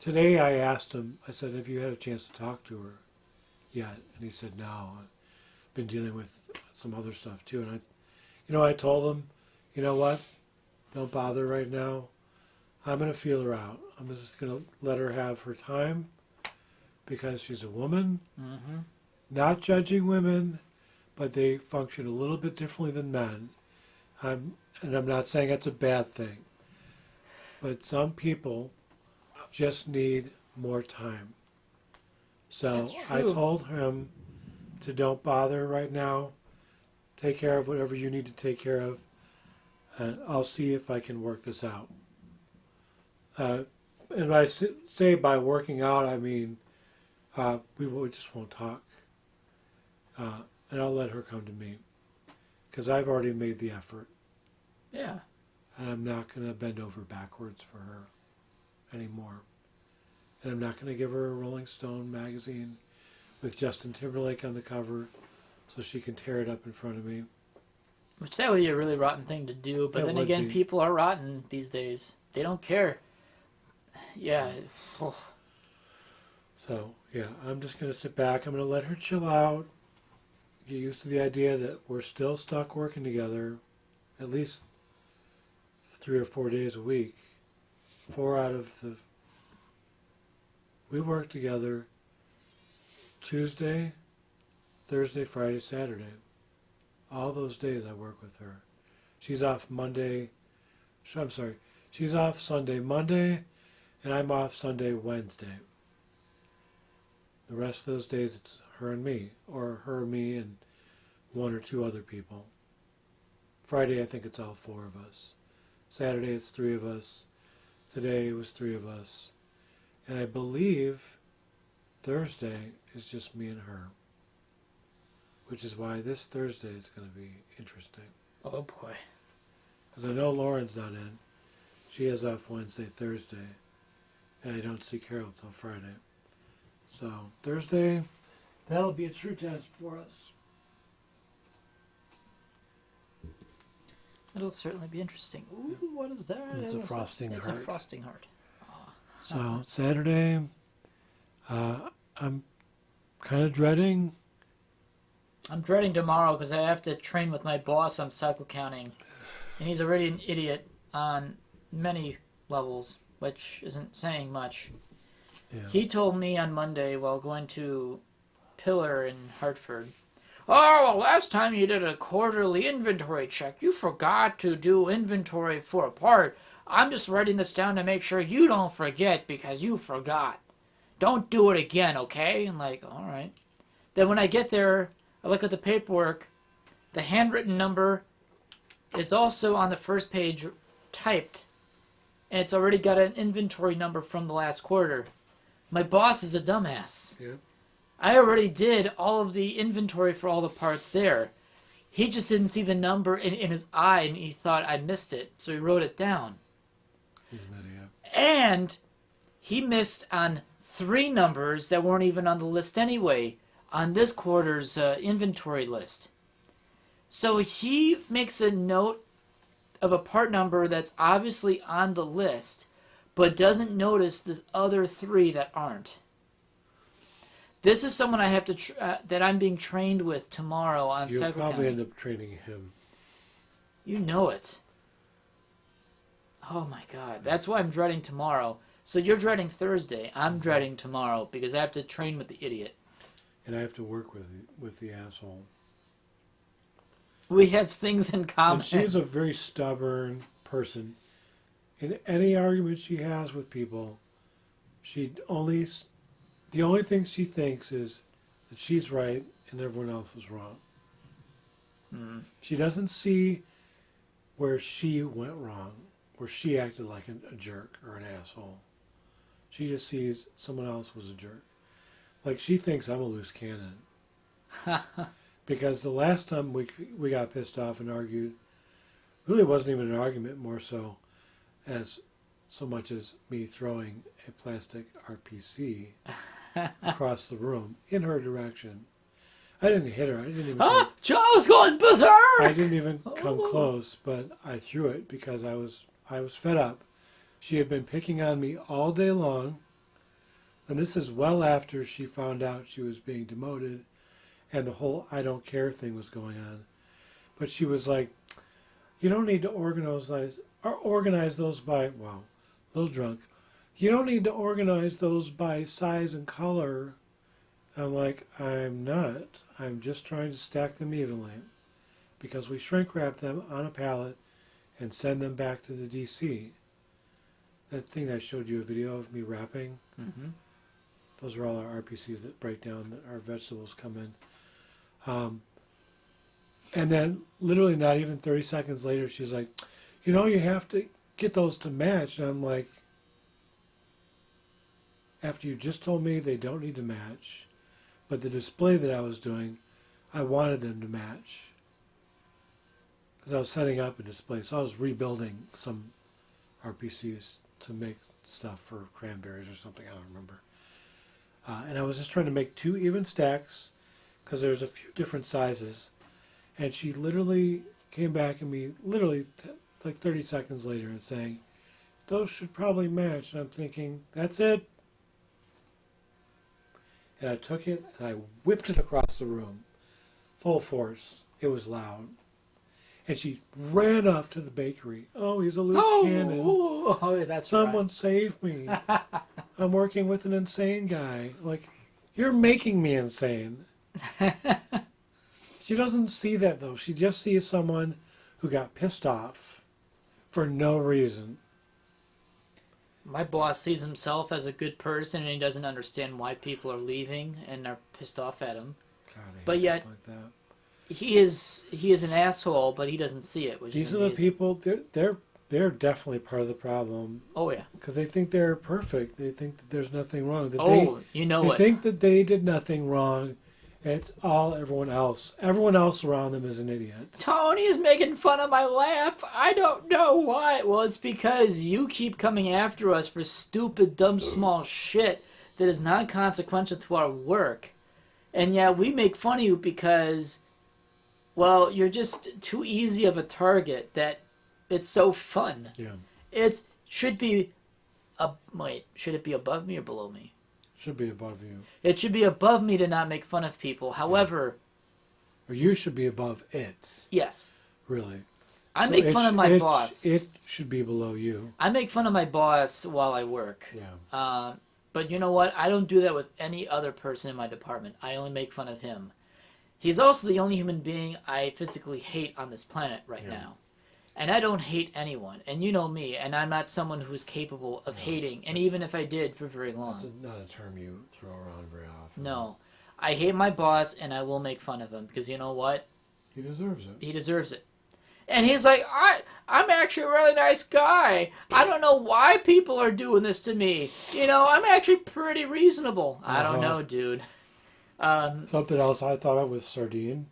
Today I asked him, I said, have you had a chance to talk to her yet? And he said, no, I've been dealing with some other stuff too. And I told him, you know what, don't bother right now. I'm going to feel her out. I'm just going to let her have her time because she's a woman. Not judging women, but they function a little bit differently than men. And I'm not saying it's a bad thing. But some people just need more time. So I told him to don't bother right now. Take care of whatever you need to take care of. And I'll see if I can work this out. And I say by working out, I mean we just won't talk. And I'll let her come to me. Because I've already made the effort. Yeah. And I'm not going to bend over backwards for her anymore. And I'm not going to give her a Rolling Stone magazine with Justin Timberlake on the cover so she can tear it up in front of me. Which that would be a really rotten thing to do. But then again, people are rotten these days. They don't care. Yeah. Oh. So, yeah, I'm just going to sit back. I'm going to let her chill out. Get used to the idea that we're still stuck working together at least 3 or 4 days a week. 4 out of the... We work together Tuesday, Thursday, Friday, Saturday. All those days I work with her. She's off Monday... I'm sorry. She's off Sunday, Monday, and I'm off Sunday, Wednesday. The rest of those days it's her and me, or her, me, and 1 or 2 other people. Friday, I think it's all 4 of us. Saturday, it's 3 of us. Today, it was 3 of us. And I believe Thursday is just me and her. Which is why this Thursday is going to be interesting. Oh, boy. Because I know Lauren's not in. She has off Wednesday, Thursday. And I don't see Carol till Friday. So, Thursday, that'll be a true test for us. It'll certainly be interesting. Ooh, what is that? It's a frosting heart. It's a frosting heart. So Saturday, I'm kind of dreading. I'm dreading tomorrow because I have to train with my boss on cycle counting. And he's already an idiot on many levels, which isn't saying much. Yeah. He told me on Monday while going to Pillar in Hartford, "Oh, well, last time you did a quarterly inventory check, you forgot to do inventory for a part. I'm just writing this down to make sure you don't forget because you forgot. Don't do it again, okay?" I'm like, all right. Then when I get there, I look at the paperwork. The handwritten number is also on the first page typed, and it's already got an inventory number from the last quarter. My boss is a dumbass. Yeah. I already did all of the inventory for all the parts there. He just didn't see the number in his eye, and he thought I missed it, so he wrote it down. He's an idiot. And he missed on 3 numbers that weren't even on the list anyway, on this quarter's inventory list. So he makes a note of a part number that's obviously on the list, but doesn't notice the other 3 that aren't. This is someone I have to that I'm being trained with tomorrow on cycle counting. You'll probably end up training him. You know it. Oh my God, that's why I'm dreading tomorrow. So you're dreading Thursday. I'm dreading tomorrow because I have to train with the idiot. And I have to work with the asshole. We have things in common. And she's a very stubborn person. In any argument she has with people, the only thing she thinks is that she's right and everyone else is wrong. Mm. She doesn't see where she went wrong, where she acted like a jerk or an asshole. She just sees someone else was a jerk. Like she thinks I'm a loose cannon. Because the last time we got pissed off and argued, really wasn't even an argument, more so much as me throwing a plastic RPC across the room in her direction. I didn't hit her. I didn't even. Joe's going berserk! I didn't even come close, but I threw it because I was fed up. She had been picking on me all day long, and this is well after she found out she was being demoted, and the whole I don't care thing was going on. But she was like, "You don't need to organize those by," wow, a little drunk. "You don't need to organize those by size and color." I'm like, I'm not. I'm just trying to stack them evenly because we shrink wrap them on a pallet and send them back to the DC. That thing I showed you a video of me wrapping, those are all our RPCs that break down that our vegetables come in. And then literally not even 30 seconds later, she's like, you have to get those to match. And I'm like, after you just told me they don't need to match, but the display that I was doing, I wanted them to match. Because I was setting up a display. So I was rebuilding some RPCs to make stuff for cranberries or something. I don't remember. And I was just trying to make 2 even stacks because there's a few different sizes. And she literally came back at me, like 30 seconds later and saying, "Those should probably match." And I'm thinking, that's it. And I took it and I whipped it across the room, full force. It was loud. And she ran off to the bakery. "Oh, he's a loose cannon. Oh, that's Someone save me. I'm working with an insane guy." Like, you're making me insane. She doesn't see that, though. She just sees someone who got pissed off for no reason. My boss sees himself as a good person, and he doesn't understand why people are leaving and are pissed off at him. God, I hate But yet, like that. he is an asshole, but he doesn't see it. These are the people. They're definitely part of the problem. Oh yeah, because they think they're perfect. They think that there's nothing wrong. They think that they did nothing wrong. It's all everyone else. Everyone else around them is an idiot. Tony's making fun of my laugh. I don't know why. Well, it's because you keep coming after us for stupid, dumb, small shit that is not consequential to our work. And yeah, we make fun of you because, well, you're just too easy of a target that It's so fun. Yeah. Should be should it be above me or below me? Should be above you. It should be above me to not make fun of people. However, Or you should be above it. yes. Really. I make fun of my boss. It should be below you. I make fun of my boss while I work. Yeah. But you know what? I don't do that with any other person in my department. I only make fun of him. He's also the only human being I physically hate on this planet right now. And I don't hate anyone. And you know me, and I'm not someone who's capable of hating, and even if I did for very long. That's not a term you throw around very often. No. I hate my boss, and I will make fun of him, because you know what? He deserves it. He deserves it. And he's like, I'm actually a really nice guy. I don't know why people are doing this to me. You know, I'm actually pretty reasonable. I don't know, dude. Something else I thought of with Sardine.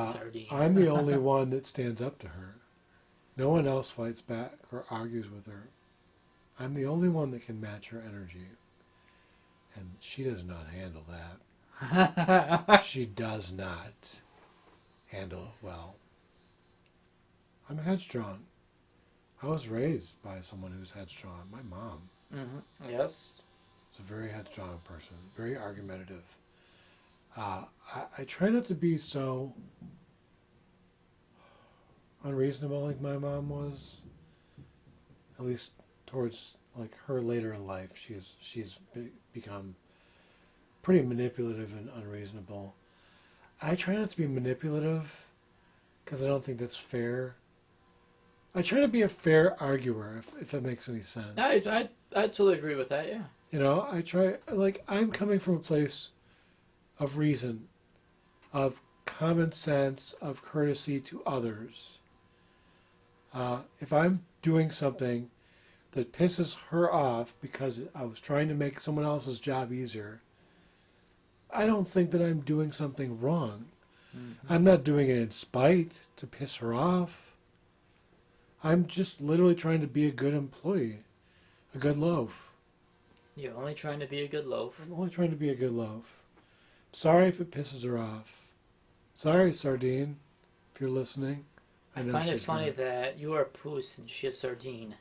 Sardine. I'm the only one that stands up to her. No one else fights back or argues with her. I'm the only one that can match her energy. And she does not handle that. She does not handle it well. I'm headstrong. I was raised by someone who's headstrong. My mom. Mm-hmm. Yes. Is a very headstrong person. Very argumentative. I try not to be so unreasonable like my mom was. At least towards like her later in life, she's become pretty manipulative and unreasonable. I try not to be manipulative because I don't think that's fair. I try to be a fair arguer, if that makes any sense. I totally agree with that, yeah. You know, I try, like, I'm coming from a place of reason, of common sense, of courtesy to others. If I'm doing something that pisses her off because I was trying to make someone else's job easier, I don't think that I'm doing something wrong. Mm-hmm. I'm not doing it in spite to piss her off. I'm just literally trying to be a good employee, a good loaf. You're only trying to be a good loaf. I'm only trying to be a good loaf. Sorry if it pisses her off. Sorry, Sardine, if you're listening. I find it funny that you are a Puss and she a Sardine.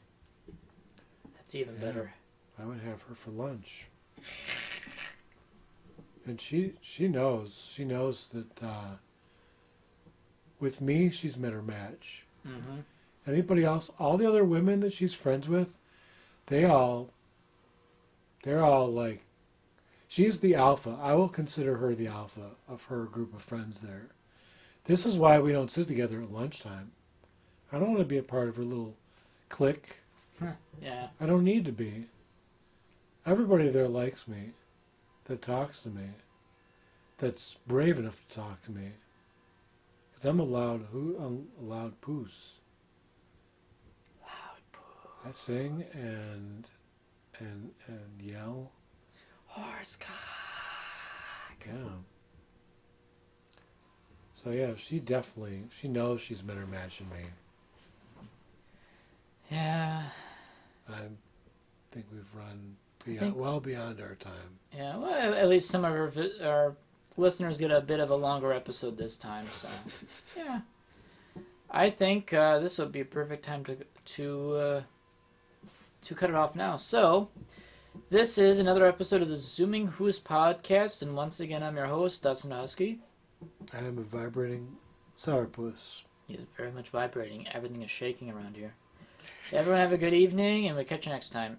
That's even better. I would have her for lunch. And she knows. She knows that with me, she's met her match. Mm-hmm. Anybody else, all the other women that she's friends with, they're all like, she's the alpha. I will consider her the alpha of her group of friends there. This is why we don't sit together at lunchtime. I don't want to be a part of her little clique. Yeah. I don't need to be. Everybody there likes me, that talks to me, that's brave enough to talk to me. Because I'm a loud poos. I sing and yell. Horse cock. Yeah. So yeah, she knows she's met her match in me. Yeah. I think we've run well beyond our time. Yeah, well, at least some of our listeners get a bit of a longer episode this time, so yeah. I think this would be a perfect time to cut it off now. So, this is another episode of the Zooming Hoosk Podcast, and once again, I'm your host, Dustin DaHusky. I am a vibrating Sourpuss. He's very much vibrating. Everything is shaking around here. Everyone have a good evening, and we'll catch you next time.